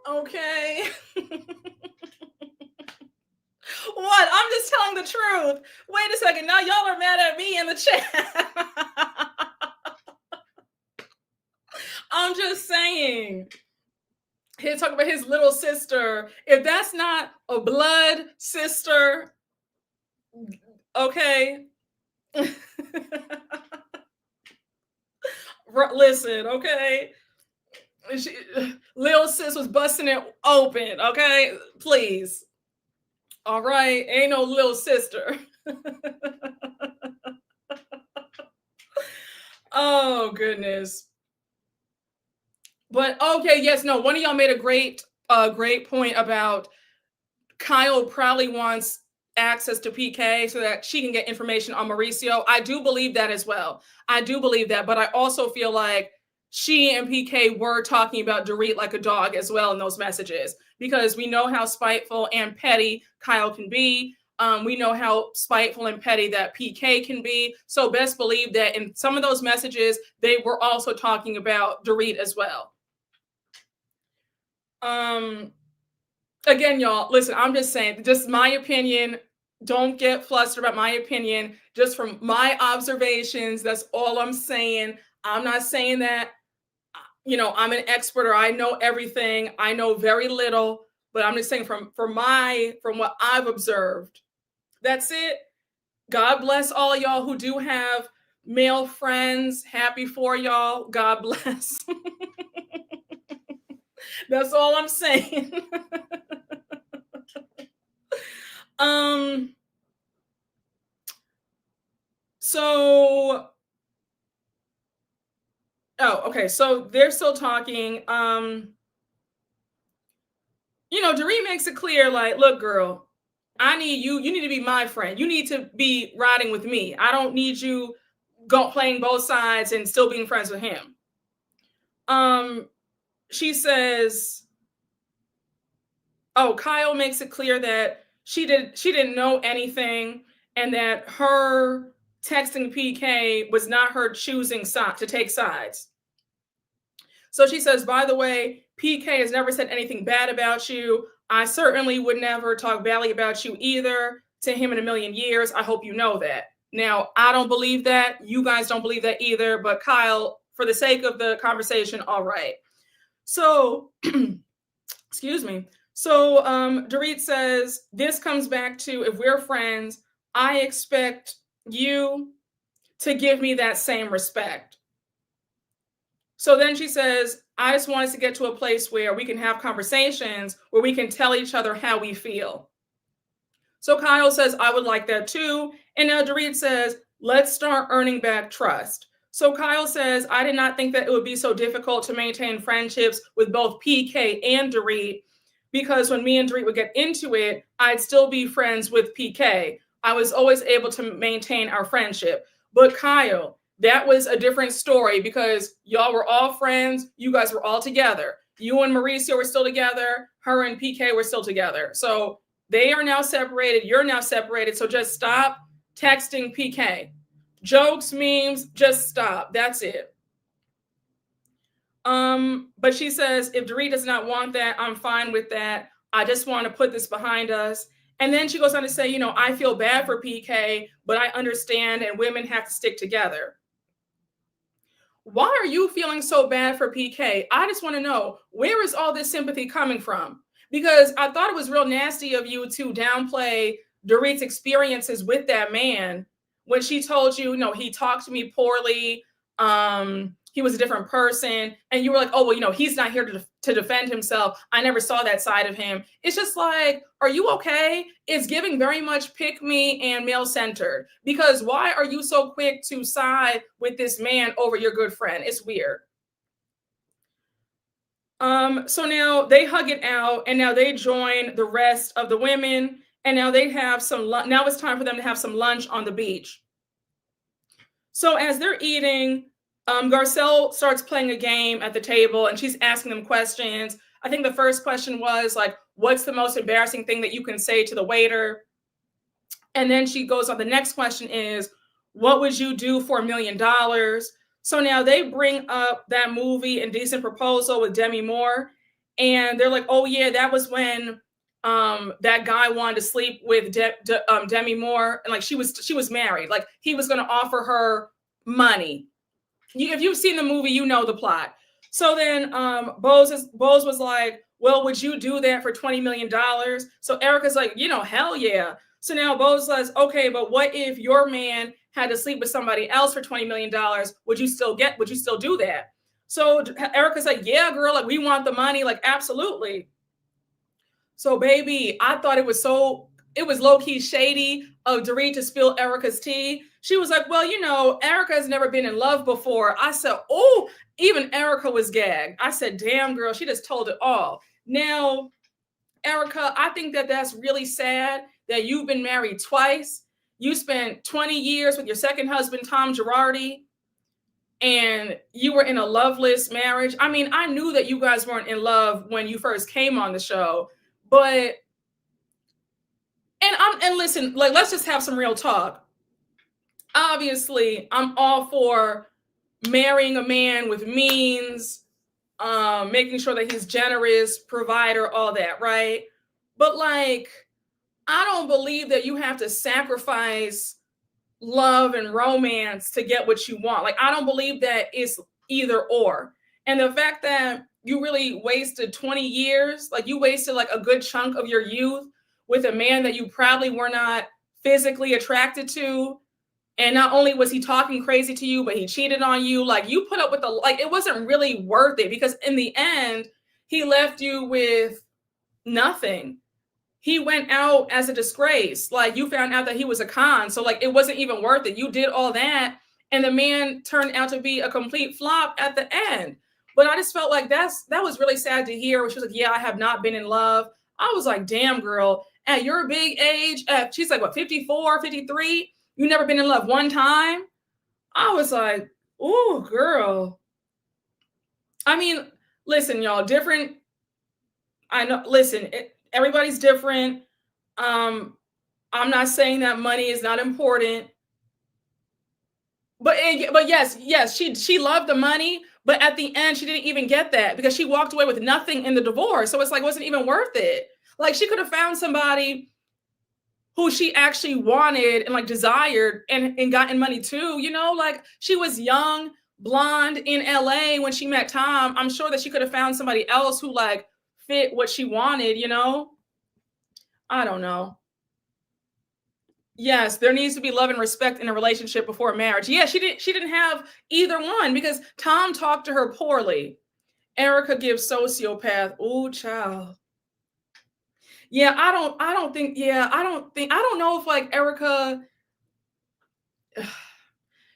Okay. What? I'm just telling the truth. Wait a second. Now y'all are mad at me in the chat. I'm just saying. He's talking about his little sister. If that's not a blood sister, okay. Listen, okay. Little sis was busting it open, okay? Please. All right, ain't no little sister. Oh, goodness. But okay, yes, no, one of y'all made a great point about Kyle probably wants access to PK so that she can get information on Mauricio. I do believe that as well. I do believe that, but I also feel like she and PK were talking about Dorit like a dog as well in those messages, because we know how spiteful and petty Kyle can be. We know how spiteful and petty that PK can be. So best believe that in some of those messages, they were also talking about Dorit as well. Again, y'all, listen, I'm just saying, just my opinion. Don't get flustered about my opinion. Just from my observations, that's all I'm saying. I'm not saying that, I'm an expert or I know everything. I know very little, but I'm just saying from what I've observed. That's it. God bless all y'all who do have male friends. Happy for y'all. God bless. That's all I'm saying. So, okay. So they're still talking. Dorit makes it clear, like, look, girl, I need you. You need to be my friend. You need to be riding with me. I don't need you playing both sides and still being friends with him. She says, Kyle makes it clear that she didn't know anything, and that her texting PK was not her choosing to take sides. So she says, by the way, PK has never said anything bad about you. I certainly would never talk badly about you either to him in a million years. I hope you know that. Now, I don't believe that. You guys don't believe that either. But Kyle, for the sake of the conversation, all right. So, excuse me. So Dorit says, this comes back to, if we're friends, I expect you to give me that same respect. So then she says, I just want us to get to a place where we can have conversations where we can tell each other how we feel. So Kyle says, I would like that too. And now Dorit says, let's start earning back trust. So Kyle says, I did not think that it would be so difficult to maintain friendships with both PK and Dorit, because when me and Dorit would get into it, I'd still be friends with PK. I was always able to maintain our friendship. But Kyle, that was a different story, because y'all were all friends. You guys were all together. You and Mauricio were still together. Her and PK were still together. So they are now separated. You're now separated. So just stop texting PK. Jokes, memes, just stop. That's it. But she says, if Dorit does not want that, I'm fine with that. I just want to put this behind us. And then she goes on to say, I feel bad for PK, but I understand, and women have to stick together. Why are you feeling so bad for PK? I just want to know, where is all this sympathy coming from? Because I thought it was real nasty of you to downplay Dorit's experiences with that man when she told you, he talked to me poorly. He was a different person. And you were like, oh, well, he's not here to defend himself. I never saw that side of him. It's just like, are you okay? It's giving very much pick me and male centered, because why are you so quick to side with this man over your good friend? It's weird. So now they hug it out, and now they join the rest of the women, and now they have now it's time for them to have some lunch on the beach. So as they're eating, Garcelle starts playing a game at the table, and she's asking them questions. I think the first question was like, what's the most embarrassing thing that you can say to the waiter? And then she goes on, the next question is, what would you do for $1 million? So now they bring up that movie Indecent Proposal with Demi Moore. And they're like, oh yeah, that was when that guy wanted to sleep with Demi Moore. And like, she was married. Like, he was going to offer her money. If you've seen the movie, you know the plot. So then Bose was like, well, would you do that for $20 million? So Erica's like, hell yeah. So now Bose says, okay, but what if your man had to sleep with somebody else for $20 million? Would you still do that? So Erica's like, yeah, girl, like, we want the money, like, absolutely. So baby, I thought it was low-key shady of Dorit to spill Erica's tea. She was like, well, you know, Erica has never been in love before. I said, oh, even Erica was gagged. I said, damn, girl, she just told it all. Now, Erica, I think that that's really sad that you've been married twice. You spent 20 years with your second husband, Tom Girardi, and you were in a loveless marriage. I mean, I knew that you guys weren't in love when you first came on the show, but and listen, like, let's just have some real talk. Obviously, I'm all for marrying a man with means, making sure that he's generous, provider, all that, right? But like, I don't believe that you have to sacrifice love and romance to get what you want. Like, I don't believe that it's either or. And the fact that you really wasted 20 years, like you wasted like a good chunk of your youth with a man that you probably were not physically attracted to. And not only was he talking crazy to you, but he cheated on you. Like, you put up with like, it wasn't really worth it, because in the end, he left you with nothing. He went out as a disgrace. Like, you found out that he was a con. So like, it wasn't even worth it. You did all that, and the man turned out to be a complete flop at the end. But I just felt like that was really sad to hear. She was like, yeah, I have not been in love. I was like, damn, girl, at your big age, she's like, what, 54, 53? You never been in love one time? I was like, ooh, girl. I mean, listen, y'all, different. I know, listen, everybody's different. I'm not saying that money is not important. But yes, she loved the money, but at the end, she didn't even get that, because she walked away with nothing in the divorce. So it's like, it wasn't even worth it. Like, she could have found somebody who she actually wanted and like desired and gotten money too, you know? Like, she was young, blonde in LA when she met Tom. I'm sure that she could have found somebody else who like fit what she wanted, you know? I don't know. Yes, there needs to be love and respect in a relationship before marriage. Yeah, she didn't have either one, because Tom talked to her poorly. Erica gives sociopath. Ooh, child. Yeah, I don't know if like Erica,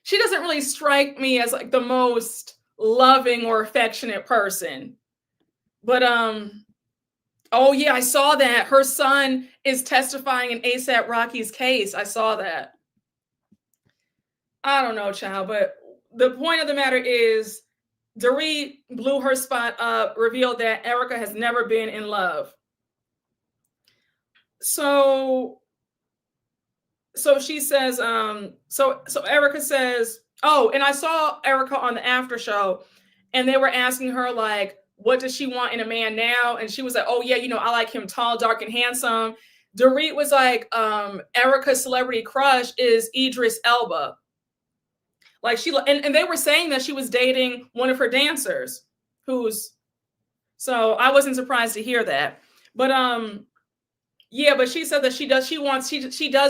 she doesn't really strike me as like the most loving or affectionate person. But oh yeah, I saw that her son is testifying in A$AP Rocky's case. I saw that. I don't know, child, but the point of the matter is, Dorit blew her spot up, revealed that Erica has never been in love. So she says, so Erica says, oh, and I saw Erica on the after show, and they were asking her like, what does she want in a man now? And she was like, oh yeah, you know, I like him tall, dark, and handsome. Dorit was like, Erica's celebrity crush is Idris Elba. Like, and they were saying that she was dating one of her dancers, so I wasn't surprised to hear that. But yeah, but she said that she does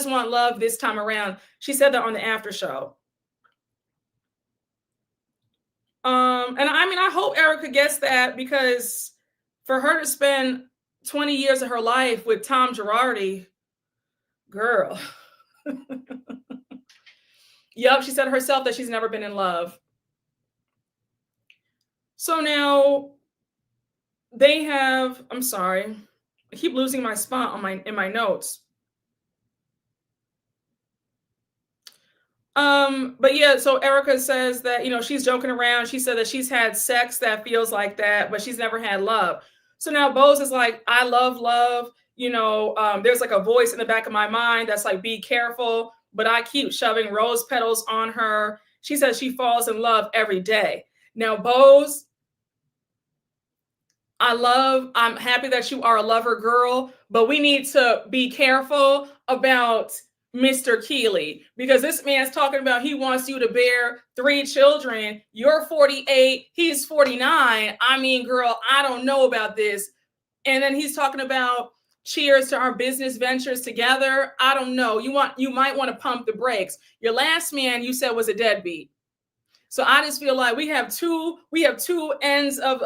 want love this time around. She said that on the after show. And I mean, I hope Erica gets that, because for her to spend 20 years of her life with Tom Girardi, girl. Yep, she said herself that she's never been in love. So now they have, I'm sorry, I keep losing my spot in my notes. But yeah, so Erica says that, you know, she's joking around. She said that she's had sex that feels like that, but she's never had love. So now Bose is like, I love love. You know, there's like a voice in the back of my mind that's like, be careful. But I keep shoving rose petals on her. She says she falls in love every day. Now, Bose, I'm happy that you are a lover girl, but we need to be careful about Mr. Keeley, because this man's talking about he wants you to bear 3 children. You're 48, he's 49. I mean, girl, I don't know about this. And then he's talking about cheers to our business ventures together. I don't know. You might want to pump the brakes. Your last man, you said, was a deadbeat. So I just feel like we have two ends of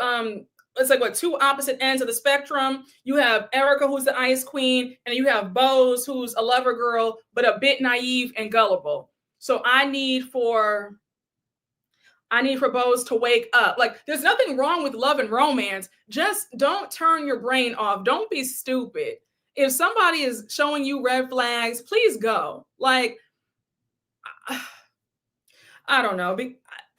it's like what, 2 opposite ends of the spectrum. You have Erica, who's the ice queen, and you have Bose, who's a lover girl, but a bit naive and gullible. So I need for Bose to wake up. Like, there's nothing wrong with love and romance. Just don't turn your brain off. Don't be stupid. If somebody is showing you red flags, please go. Like, I don't know.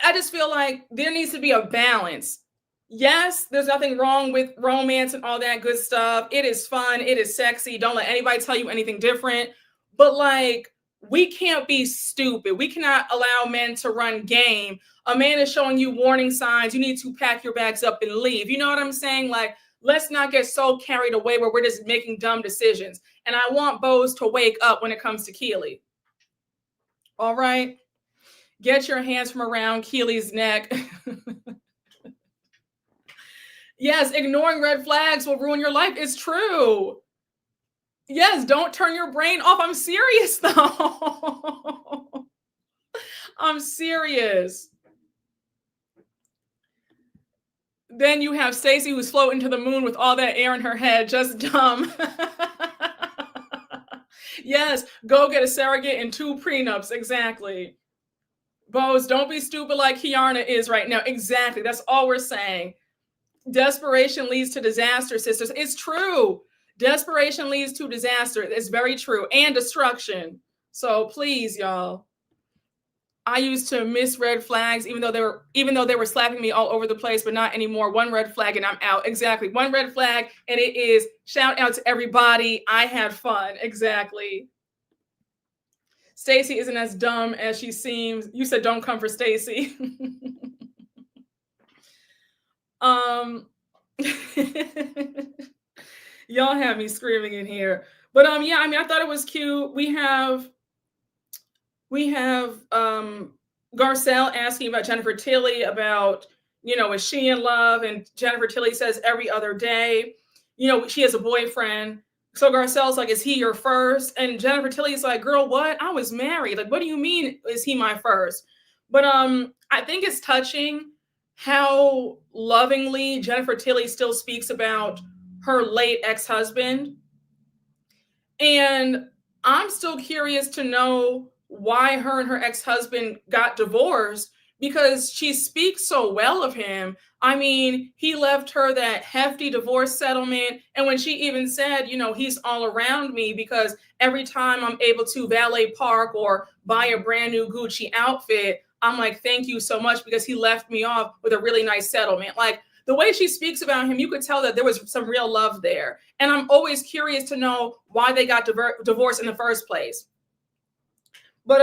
I just feel like there needs to be a balance. Yes, there's nothing wrong with romance and all that good stuff. It is fun. It is sexy. Don't let anybody tell you anything different. But like, we can't be stupid. We cannot allow men to run game. A man is showing you warning signs. You need to pack your bags up and leave. You know what I'm saying? Like, let's not get so carried away where we're just making dumb decisions. And I want Bose to wake up when it comes to Keely. All right? Get your hands from around Keely's neck. Yes, ignoring red flags will ruin your life. It's true. Yes, don't turn your brain off. I'm serious, though. I'm serious. Then you have Stacey, who's floating to the moon with all that air in her head. Just dumb. Yes, go get a surrogate and 2 prenups. Exactly. Bose, don't be stupid like Kiana is right now. Exactly. That's all we're saying. Desperation leads to disaster, sisters. It's true. Desperation leads to disaster. It's very true. And destruction. So please, y'all. I used to miss red flags, even though they were slapping me all over the place, but not anymore. 1 red flag and I'm out. Exactly. 1 red flag, and it is shout out to everybody. I had fun. Exactly. Stacey isn't as dumb as she seems. You said don't come for Stacey. Y'all have me screaming in here. But yeah, I mean, I thought it was cute. We have Garcelle asking about Jennifer Tilly about, is she in love? And Jennifer Tilly says every other day, she has a boyfriend. So Garcelle's like, is he your first? And Jennifer Tilly's like, girl, what? I was married. Like, what do you mean, is he my first? But I think it's touching how lovingly Jennifer Tilly still speaks about her late ex-husband. And I'm still curious to know why her and her ex-husband got divorced, because she speaks so well of him. I mean, he left her that hefty divorce settlement. And when she even said, he's all around me because every time I'm able to valet park or buy a brand new Gucci outfit, I'm like, thank you so much, because he left me off with a really nice settlement. Like, the way she speaks about him, you could tell that there was some real love there. And I'm always curious to know why they got divorced in the first place. But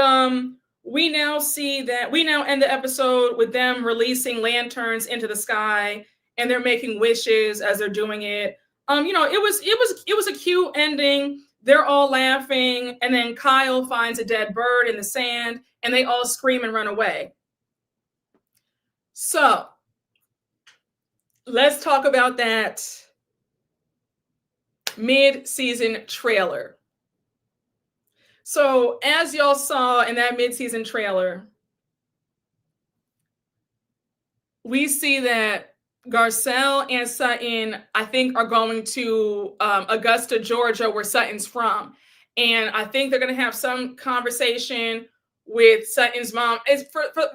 we now end the episode with them releasing lanterns into the sky, and they're making wishes as they're doing it. It was a cute ending. They're all laughing, and then Kyle finds a dead bird in the sand, and they all scream and run away. So let's talk about that mid-season trailer. So as y'all saw in that mid-season trailer, we see that Garcelle and Sutton, I think, are going to Augusta, Georgia, where Sutton's from. And I think they're going to have some conversation with Sutton's mom.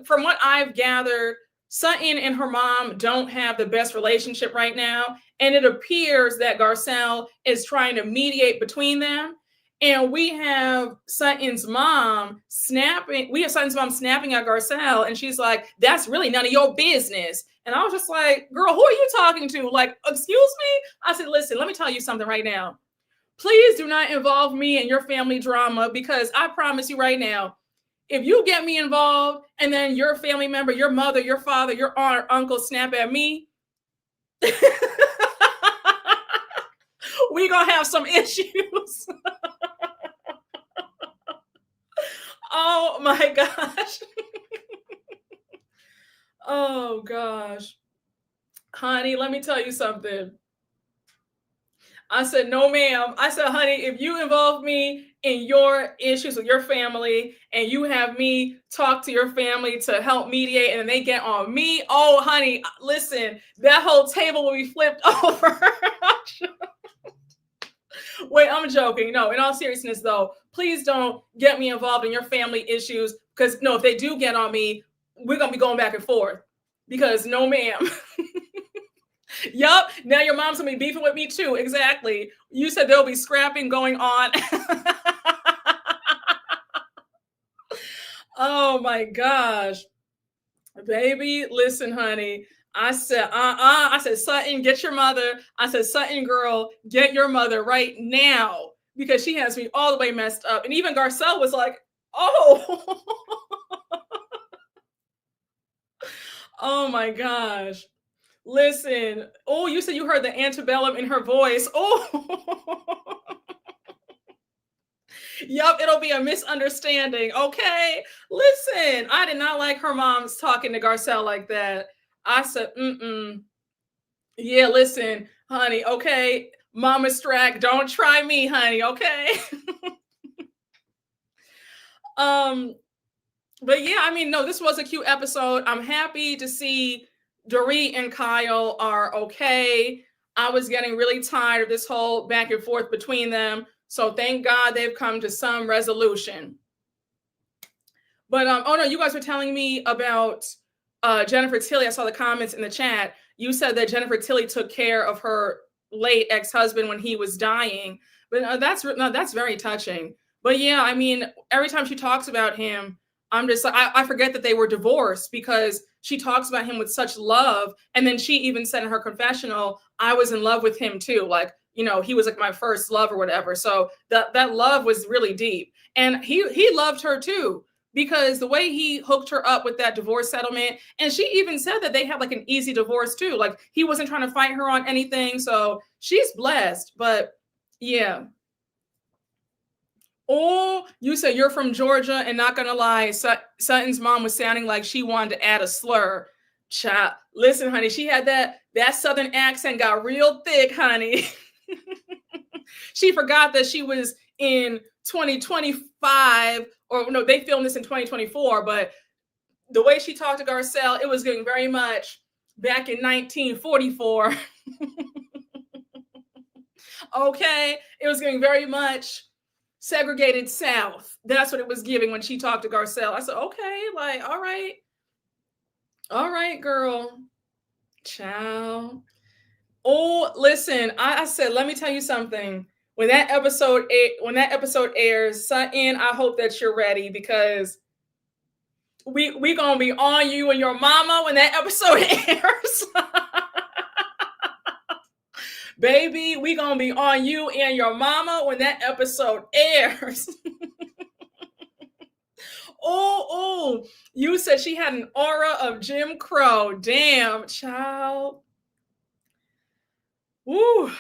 From what I've gathered, Sutton and her mom don't have the best relationship right now. And it appears that Garcelle is trying to mediate between them. And we have Sutton's mom snapping at Garcelle, and she's like, that's really none of your business. And I was just like, girl, who are you talking to? Like, excuse me? I said, listen, let me tell you something right now. Please do not involve me in your family drama, because I promise you right now, if you get me involved and then your family member, your mother, your father, your aunt or uncle snap at me, we gonna have some issues. Oh my gosh. Oh gosh. Honey, let me tell you something. I said, no, ma'am. I said, honey, if you involve me in your issues with your family and you have me talk to your family to help mediate and they get on me, oh, honey, listen, that whole table will be flipped over. Wait, I'm joking. No, in all seriousness, though, please don't get me involved in your family issues. Because no, if they do get on me, we're gonna be going back and forth. Because no, ma'am. Yup. Now your mom's gonna be beefing with me too. Exactly. You said there'll be scrapping going on. Oh my gosh. Baby, listen, honey. I said, I said, Sutton, get your mother. I said, Sutton, girl, get your mother right now. Because she has me all the way messed up. And even Garcelle was like, oh. Oh my gosh. Listen. Oh, you said you heard the antebellum in her voice. Oh. Yup, it'll be a misunderstanding. Okay. Listen, I did not like her mom's talking to Garcelle like that. I said, yeah, listen, honey, okay. Mama Strack, don't try me, honey, okay? But yeah, I mean, no, this was a cute episode. I'm happy to see Dorit and Kyle are okay. I was getting really tired of this whole back and forth between them. So thank God they've come to some resolution. But oh no, you guys were telling me about Jennifer Tilly. I saw the comments in the chat. You said that Jennifer Tilly took care of her late ex-husband when he was dying. But that's very touching. But yeah, I mean, every time she talks about him, I'm just like, I forget that they were divorced because she talks about him with such love. And then she even said in her confessional, I was in love with him too. Like, you know, he was like my first love or whatever. So that love was really deep. And he loved her too, because the way he hooked her up with that divorce settlement, and she even said that they had like an easy divorce too. Like he wasn't trying to fight her on anything. So she's blessed, but yeah. Oh, you said you're from Georgia, and not gonna lie, Sutton's mom was sounding like she wanted to add a slur. Child, listen, honey, she had that Southern accent got real thick, honey. She forgot that she was in 2025, or no, they filmed this in 2024, but the way she talked to Garcelle, it was getting very much back in 1944. Okay, it was getting very much segregated South. That's what it was giving when she talked to Garcelle. I said, okay, like, all right, girl. Ciao. Oh, listen, I said, let me tell you something. When that episode airs, Sutton, I hope that you're ready, because we gonna be on you and your mama when that episode airs. Baby, we gonna be on you and your mama when that episode airs. Oh, you said she had an aura of Jim Crow. Damn, child. Woo.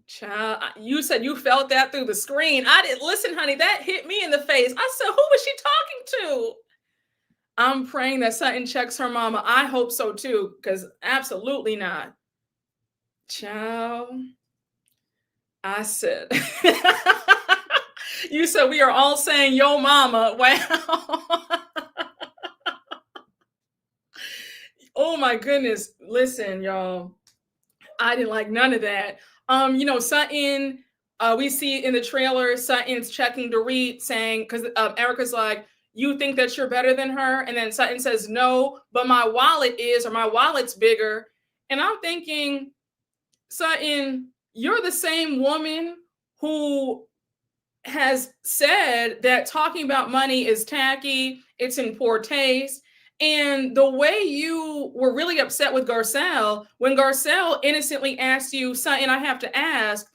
Child, you said you felt that through the screen. I didn't listen, honey. That hit me in the face. I said, who was she talking to? I'm praying that Sutton checks her mama. I hope so too, because absolutely not. Child. I said, you said we are all saying yo mama. Wow. Oh my goodness. Listen, y'all. I didn't like none of that. You know, Sutton, we see in the trailer, Sutton's checking Dorit, saying, because Erica's like, you think that you're better than her? And then Sutton says, no, but my wallet is, or my wallet's bigger. And I'm thinking, Sutton, you're the same woman who has said that talking about money is tacky, it's in poor taste. And the way you were really upset with Garcelle, when Garcelle innocently asked you, Sutton, I have to ask,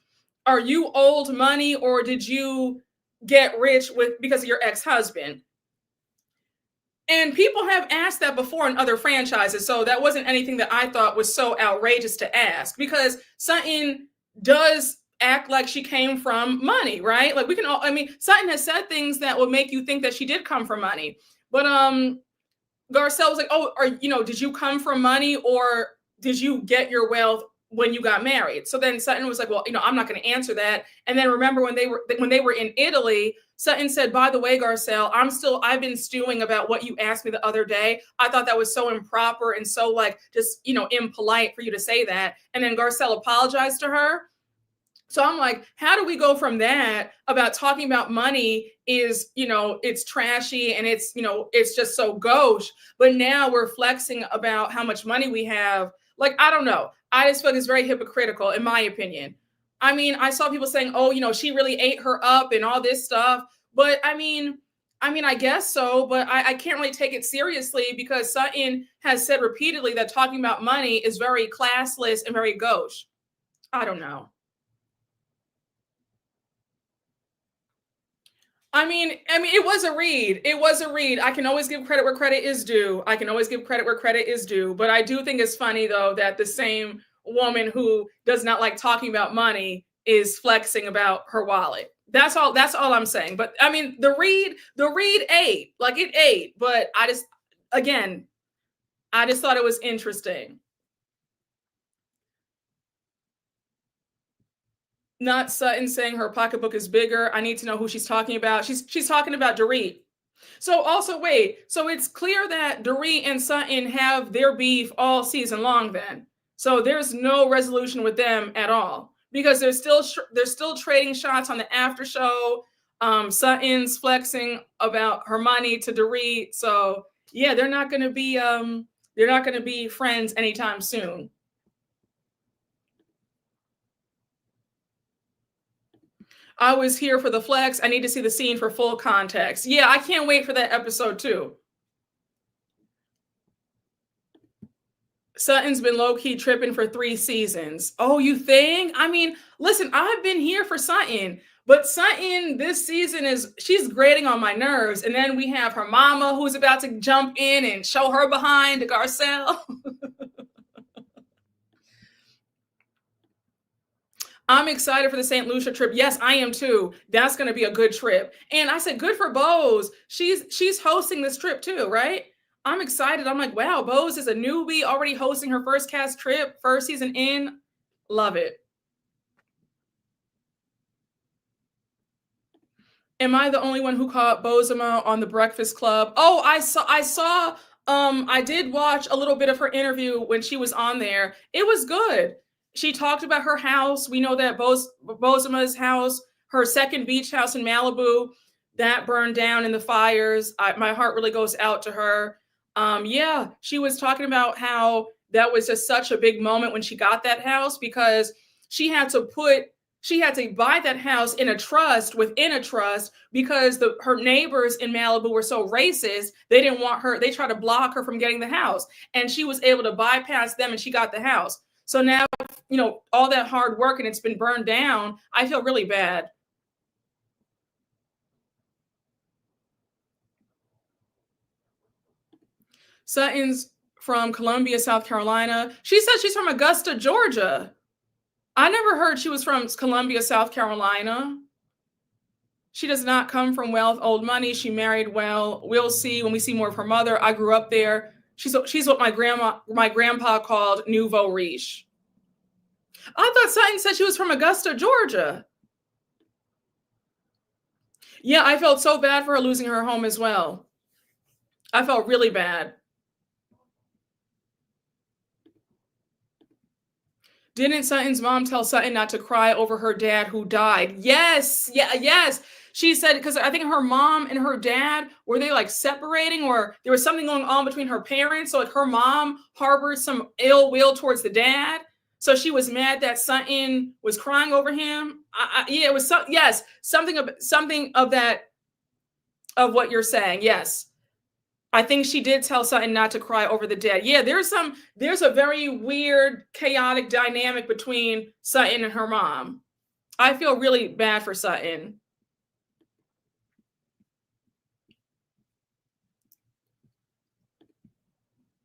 are you owed money, or did you get rich because of your ex-husband? And people have asked that before in other franchises. So that wasn't anything that I thought was so outrageous to ask, because Sutton does act like she came from money, right? Like we can all, I mean, Sutton has said things that would make you think that she did come from money. But Garcelle was like, oh, did you come from money, or did you get your wealth when you got married? So then Sutton was like, well, I'm not going to answer that. And then remember when they were in Italy, Sutton said, by the way, Garcelle, I've been stewing about what you asked me the other day. I thought that was so improper and so like just, impolite for you to say that. And then Garcelle apologized to her. So I'm like, how do we go from that about talking about money is, it's trashy and it's, it's just so gauche. But now we're flexing about how much money we have. Like, I don't know. I just feel like it's very hypocritical, in my opinion. I mean, I saw people saying, oh, she really ate her up and all this stuff. But I guess so, but I can't really take it seriously because Sutton has said repeatedly that talking about money is very classless and very gauche. I don't know. It was a read. It was a read. I can always give credit where credit is due. I can always give credit where credit is due. But I do think it's funny though that the same woman who does not like talking about money is flexing about her wallet. That's all I'm saying. But the read ate. Like it ate. But again, I just thought it was interesting. Not Sutton saying her pocketbook is bigger. I need to know who she's talking about. She's talking about Dorit. So also wait, so it's clear that Dorit and Sutton have their beef all season long then. So there's no resolution with them at all because they're still trading shots on the after show. Sutton's flexing about her money to Dorit. So yeah, they're not going to be friends anytime soon. I was here for the flex. I need to see the scene for full context. Yeah, I can't wait for that episode too. Sutton's been low key tripping for 3 seasons. Oh, you think? Listen, I've been here for Sutton, but Sutton this season she's grating on my nerves. And then we have her mama who's about to jump in and show her behind to Garcelle. I'm excited for the St. Lucia trip. Yes, I am too. That's going to be a good trip. And I said, good for Bose. She's hosting this trip too, right? I'm excited. I'm like, wow, Bose is a newbie already hosting her first cast trip, first season in. Love it. Am I the only one who caught Bozema on the Breakfast Club? Oh, I did watch a little bit of her interview when she was on there. It was good. She talked about her house. We know that Bozema's house, her second beach house in Malibu, that burned down in the fires. My heart really goes out to her. Yeah, she was talking about how that was just such a big moment when she got that house because she had to buy that house in a trust within a trust because her neighbors in Malibu were so racist. They didn't want her. They tried to block her from getting the house, and she was able to bypass them, and she got the house. So now, all that hard work and it's been burned down. I feel really bad. Sutton's from Columbia, South Carolina. She says she's from Augusta, Georgia. I never heard she was from Columbia, South Carolina. She does not come from wealth, old money. She married well. We'll see when we see more of her mother. I grew up there. She's what my grandpa called nouveau riche. I thought Sutton said she was from Augusta, Georgia. Yeah, I felt so bad for her losing her home as well. I felt really bad. Didn't Sutton's mom tell Sutton not to cry over her dad who died? Yes. Yeah, yes. She said, because I think her mom and her dad, were they like separating or there was something going on between her parents? So like her mom harbored some ill will towards the dad. So she was mad that Sutton was crying over him. Yeah, it was yes, something of that, of what you're saying. Yes. I think she did tell Sutton not to cry over the dead. Yeah, there's a very weird, chaotic dynamic between Sutton and her mom. I feel really bad for Sutton.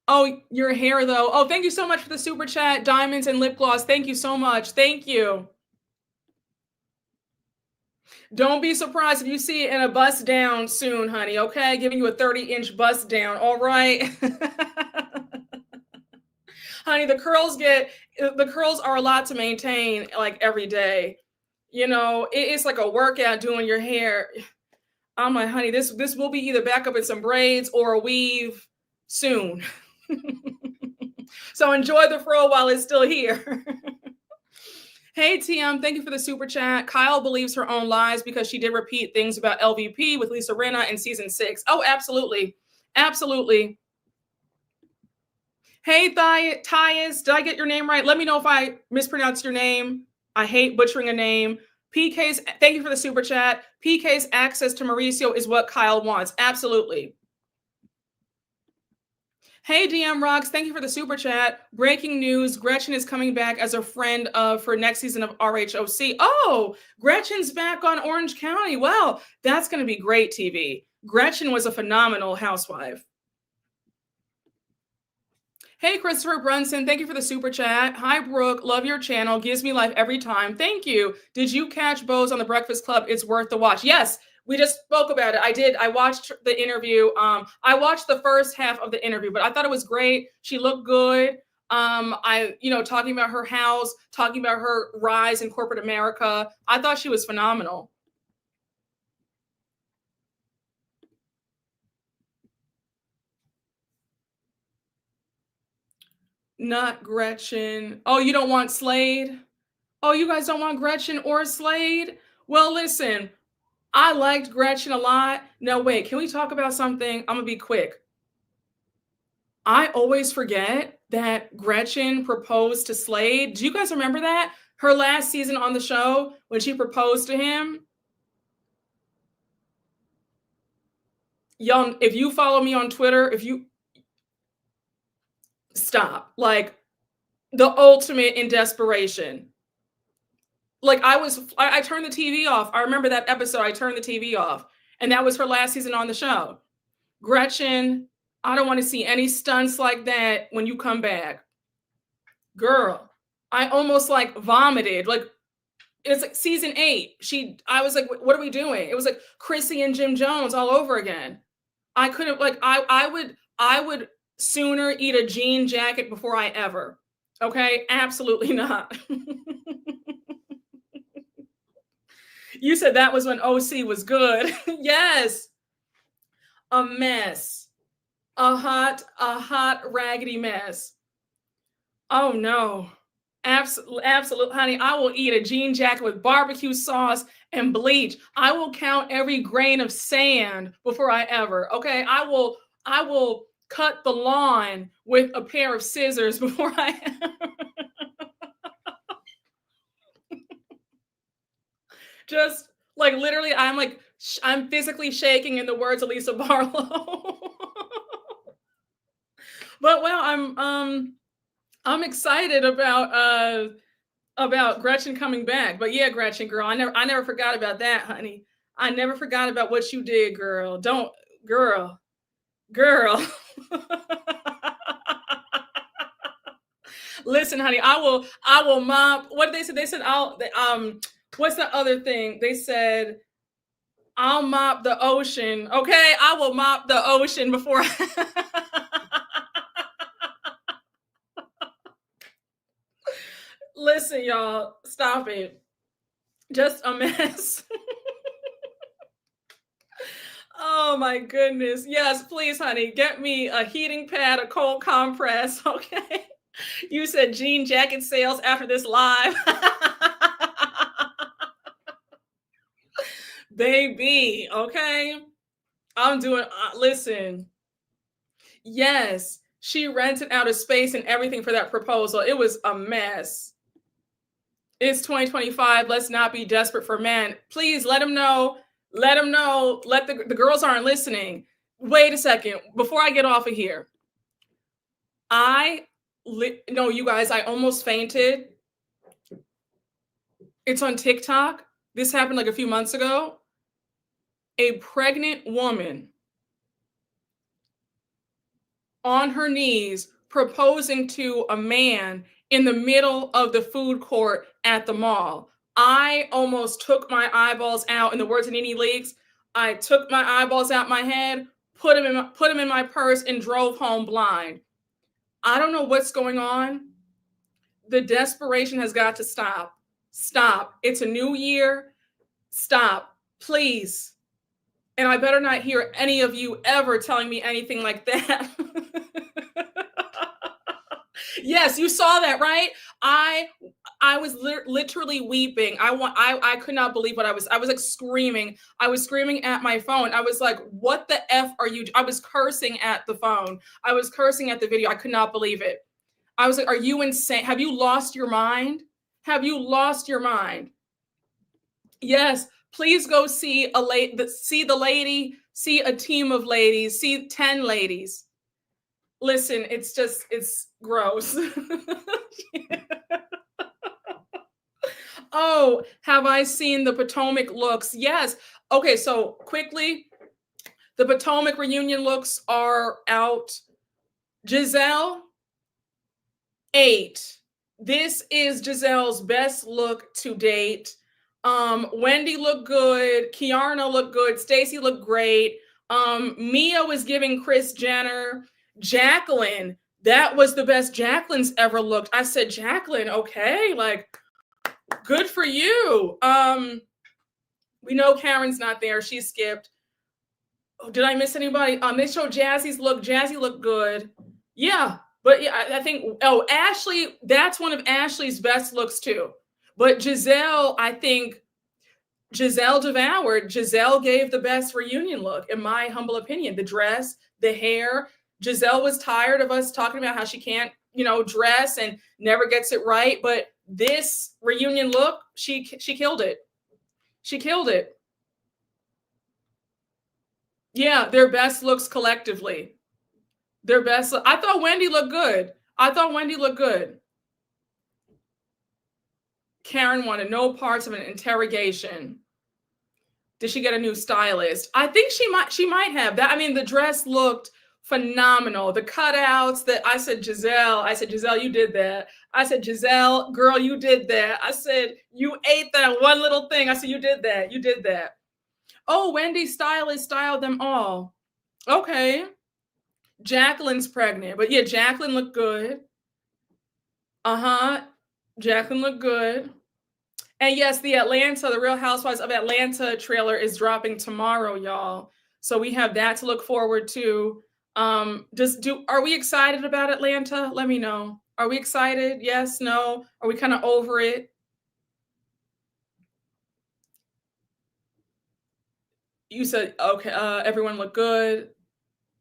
Oh, your hair though. Oh, thank you so much for the super chat, diamonds and lip gloss. Thank you so much. Thank you. Don't be surprised if you see it in a bust down soon, honey. Okay, giving you a 30-inch bust down. All right. Honey, the curls are a lot to maintain like every day. It's like a workout doing your hair. I'm like, honey, this will be either back up in some braids or a weave soon. So enjoy the fro while it's still here. Hey, TM, thank you for the super chat. Kyle believes her own lies because she did repeat things about LVP with Lisa Rinna in season 6. Oh, absolutely. Absolutely. Hey, Tyus, did I get your name right? Let me know if I mispronounced your name. I hate butchering a name. PK's, thank you for the super chat. PK's access to Mauricio is what Kyle wants. Absolutely. Hey, DM Rocks, thank you for the super chat. Breaking news, Gretchen is coming back as a friend for next season of RHOC. Oh, Gretchen's back on Orange County. Well, that's going to be great TV. Gretchen was a phenomenal housewife. Hey, Christopher Brunson, thank you for the super chat. Hi, Brooke, love your channel. Gives me life every time. Thank you. Did you catch Bose on the Breakfast Club? It's worth the watch. Yes, we just spoke about it. I did. I watched the interview. I watched the first half of the interview, but I thought it was great. She looked good. Talking about her house, talking about her rise in corporate America. I thought she was phenomenal. Not Gretchen. Oh, you don't want Slade? Oh, you guys don't want Gretchen or Slade? Well, listen, I liked Gretchen a lot. Now, wait, can we talk about something? I'm going to be quick. I always forget that Gretchen proposed to Slade. Do you guys remember that? Her last season on the show when she proposed to him? Young, if you follow me on Twitter, if you stop, like the ultimate in desperation. Like I turned the TV off. I remember that episode. I turned the TV off, and that was her last season on the show. Gretchen, I don't want to see any stunts like that when you come back. Girl, I almost like vomited. Like it's like season 8. I was like, what are we doing? It was like Chrissy and Jim Jones all over again. I couldn't like I would sooner eat a jean jacket before I ever. Okay? Absolutely not. You said that was when OC was good. Yes. A mess. A hot raggedy mess. Oh no. Absolutely, honey. I will eat a jean jacket with barbecue sauce and bleach. I will count every grain of sand before I ever. Okay, I will cut the lawn with a pair of scissors before I. Just like literally, I'm physically shaking in the words of Lisa Barlow. But well, I'm excited about Gretchen coming back. But yeah, Gretchen, girl, I never forgot about that, honey. I never forgot about what you did, girl. Girl. Listen, honey, I will mop. What did they say? They said what's the other thing? They said I'll mop the ocean. Okay, I will mop the ocean before. Listen, y'all, stop it. Just a mess. Oh my goodness. Yes, please, honey, get me a heating pad, a cold compress. Okay. You said jean jacket sales after this live. Baby, okay. I'm doing, listen. Yes, she rented out a space and everything for that proposal. It was a mess. It's 2025. Let's not be desperate for men. Please let them know. Let them know. Let the girls aren't listening. Wait a second. Before I get off of here, no, you guys, I almost fainted. It's on TikTok. This happened like a few months ago. A pregnant woman on her knees proposing to a man in the middle of the food court at the mall. I almost took my eyeballs out. In the words of Nene Leakes, I took my eyeballs out my head, put them in my purse, and drove home blind. I don't know what's going on. The desperation has got to stop. Stop. It's a new year. Stop, please. And I better not hear any of you ever telling me anything like that. Yes, you saw that, right? I was literally weeping. I could not believe what I was like screaming. I was screaming at my phone. I was like, "What the f are you?" I was cursing at the phone. I was cursing at the video. I could not believe it. I was like, "Are you insane? Have you lost your mind? Have you lost your mind?" Yes, please go see see the lady, see a team of ladies, see 10 ladies. Listen, it's gross. Oh, have I seen the Potomac looks? Yes. Okay, so quickly, the Potomac reunion looks are out. Giselle, 8. This is Giselle's best look to date. Wendy looked good. Kiarna looked good. Stacy looked great. Mia was giving Kris Jenner. Jacqueline, that was the best Jacqueline's ever looked. I said, Jacqueline, okay, like, good for you. We know Karen's not there. She skipped. Oh, did I miss anybody? They showed Jazzy's look. Jazzy looked good. Yeah, but yeah, I think, oh, Ashley, that's one of Ashley's best looks too. But Giselle, I think Giselle devoured. Giselle gave the best reunion look, in my humble opinion. The dress, the hair. Giselle was tired of us talking about how she can't, dress and never gets it right. But this reunion look, she killed it. She killed it. Yeah, their best looks collectively. Their best. I thought Wendy looked good. Karen wanted no parts of an interrogation. Did she get a new stylist? I think she might have. That, I mean, the dress looked phenomenal. The cutouts, that I said, Giselle, you did that. I said, Giselle, girl, you did that. I said, you ate that one little thing. I said, you did that. Oh, Wendy's stylist styled them all. Okay. Jacqueline's pregnant, but yeah, Jacqueline looked good. Jacqueline looked good. And yes, the Real Housewives of Atlanta trailer is dropping tomorrow, y'all. So we have that to look forward to. Are we excited about Atlanta? Let me know. Are we excited? Yes, no? Are we kind of over it? You said, okay, everyone looked good.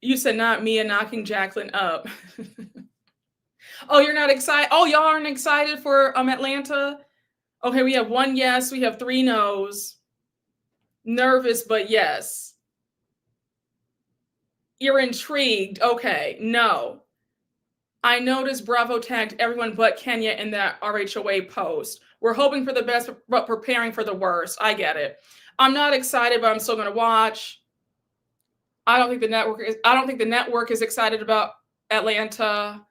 You said not Mia knocking Jacqueline up. Oh, you're not excited? Oh, y'all aren't excited for Atlanta? Okay, we have 1 yes, we have 3 no's. Nervous, but yes. You're intrigued. Okay, no. I noticed Bravo tagged everyone but Kenya in that RHOA post. We're hoping for the best, but preparing for the worst. I get it. I'm not excited, but I'm still going to watch. I don't think the network is excited about Atlanta.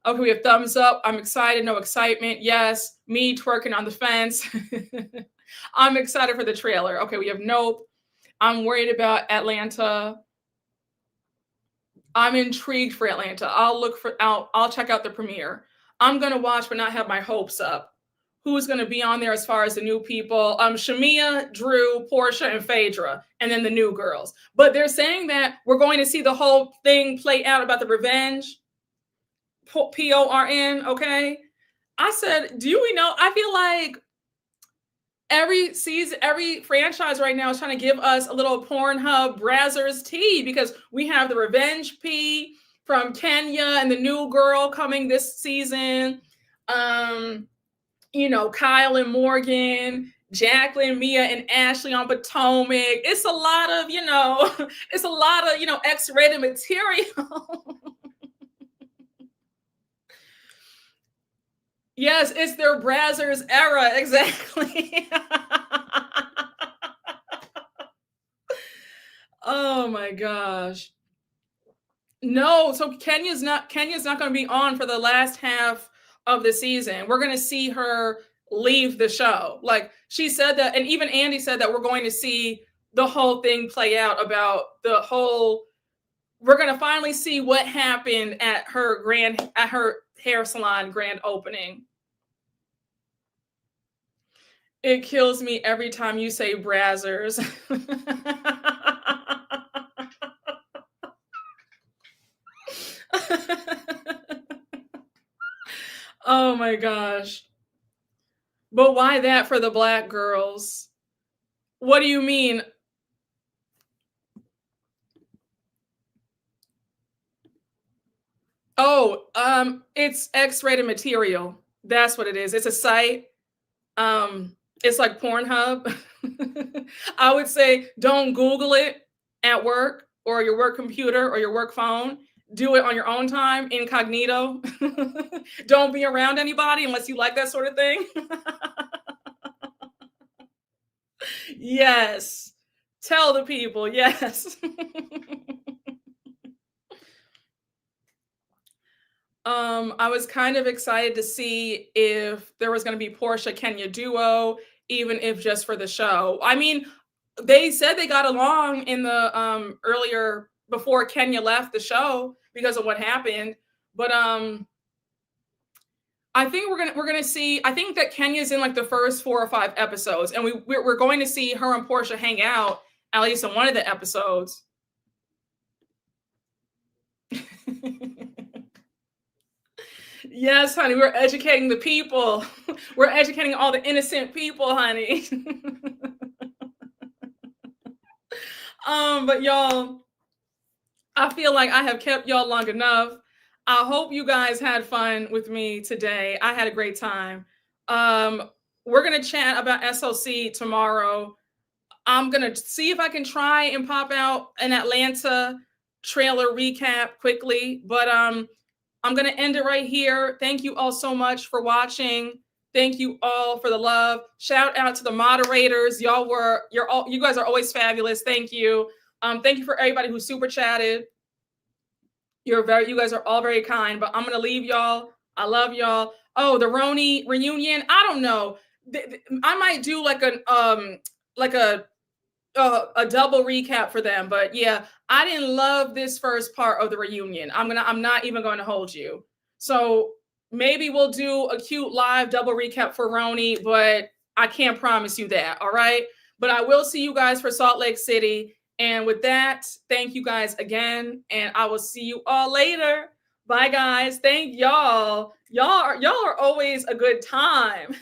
Okay, we have thumbs up. I'm excited. No excitement. Yes. Me twerking on the fence. I'm excited for the trailer. Okay, we have nope. I'm worried about Atlanta. I'm intrigued for Atlanta. I'll check out the premiere. I'm going to watch but not have my hopes up. Who's going to be on there as far as the new people? Shamia, Drew, Portia, and Phaedra, and then the new girls. But they're saying that we're going to see the whole thing play out about the revenge. PORN, okay? I said, do we know? I feel like every season, every franchise right now is trying to give us a little Pornhub Brazzers tea, because we have the revenge P from Kenya and the new girl coming this season. Kyle and Morgan, Jacqueline, Mia, and Ashley on Potomac. It's a lot of, X-rated material. Yes, it's their Brazzers era, exactly. Oh my gosh. No, so Kenya's not going to be on for the last half of the season. We're going to see her leave the show. Like, she said that, and even Andy said that we're going to see the whole thing play out about we're going to finally see what happened at her hair salon grand opening. It kills me every time you say Brazzers. Oh my gosh. But why that for the black girls? What do you mean? Oh, it's X-rated material. That's what it is. It's a site. It's like Pornhub. I would say don't Google it at work or your work computer or your work phone. Do it on your own time, incognito. Don't be around anybody unless you like that sort of thing. Yes. Tell the people, yes. I was kind of excited to see if there was going to be Portia Kenya duo, even if just for the show. I mean, they said they got along in the earlier before Kenya left the show because of what happened. But I think we're gonna see. I think that Kenya's in like the first 4 or 5 episodes, and we're going to see her and Portia hang out at least in one of the episodes. Yes, honey, we're educating the people. We're educating all the innocent people, honey. But y'all, I feel like I have kept y'all long enough. I hope you guys had fun with me today. I had a great time. We're gonna chat about SOC tomorrow. I'm gonna see if I can try and pop out an Atlanta trailer recap quickly, but I'm going to end it right here. Thank you all so much for watching. Thank you all for the love. Shout out to the moderators. You guys are always fabulous. Thank you. Thank you for everybody who super chatted. You guys are all very kind, but I'm going to leave y'all. I love y'all. Oh, the Roni reunion. I don't know. I might do like a double recap for them, but yeah, I didn't love this first part of the reunion. I'm not even going to hold you. So maybe we'll do a cute live double recap for Roni, but I can't promise you that. All right. But I will see you guys for Salt Lake City. And with that, thank you guys again. And I will see you all later. Bye guys. Thank y'all. Y'all are always a good time.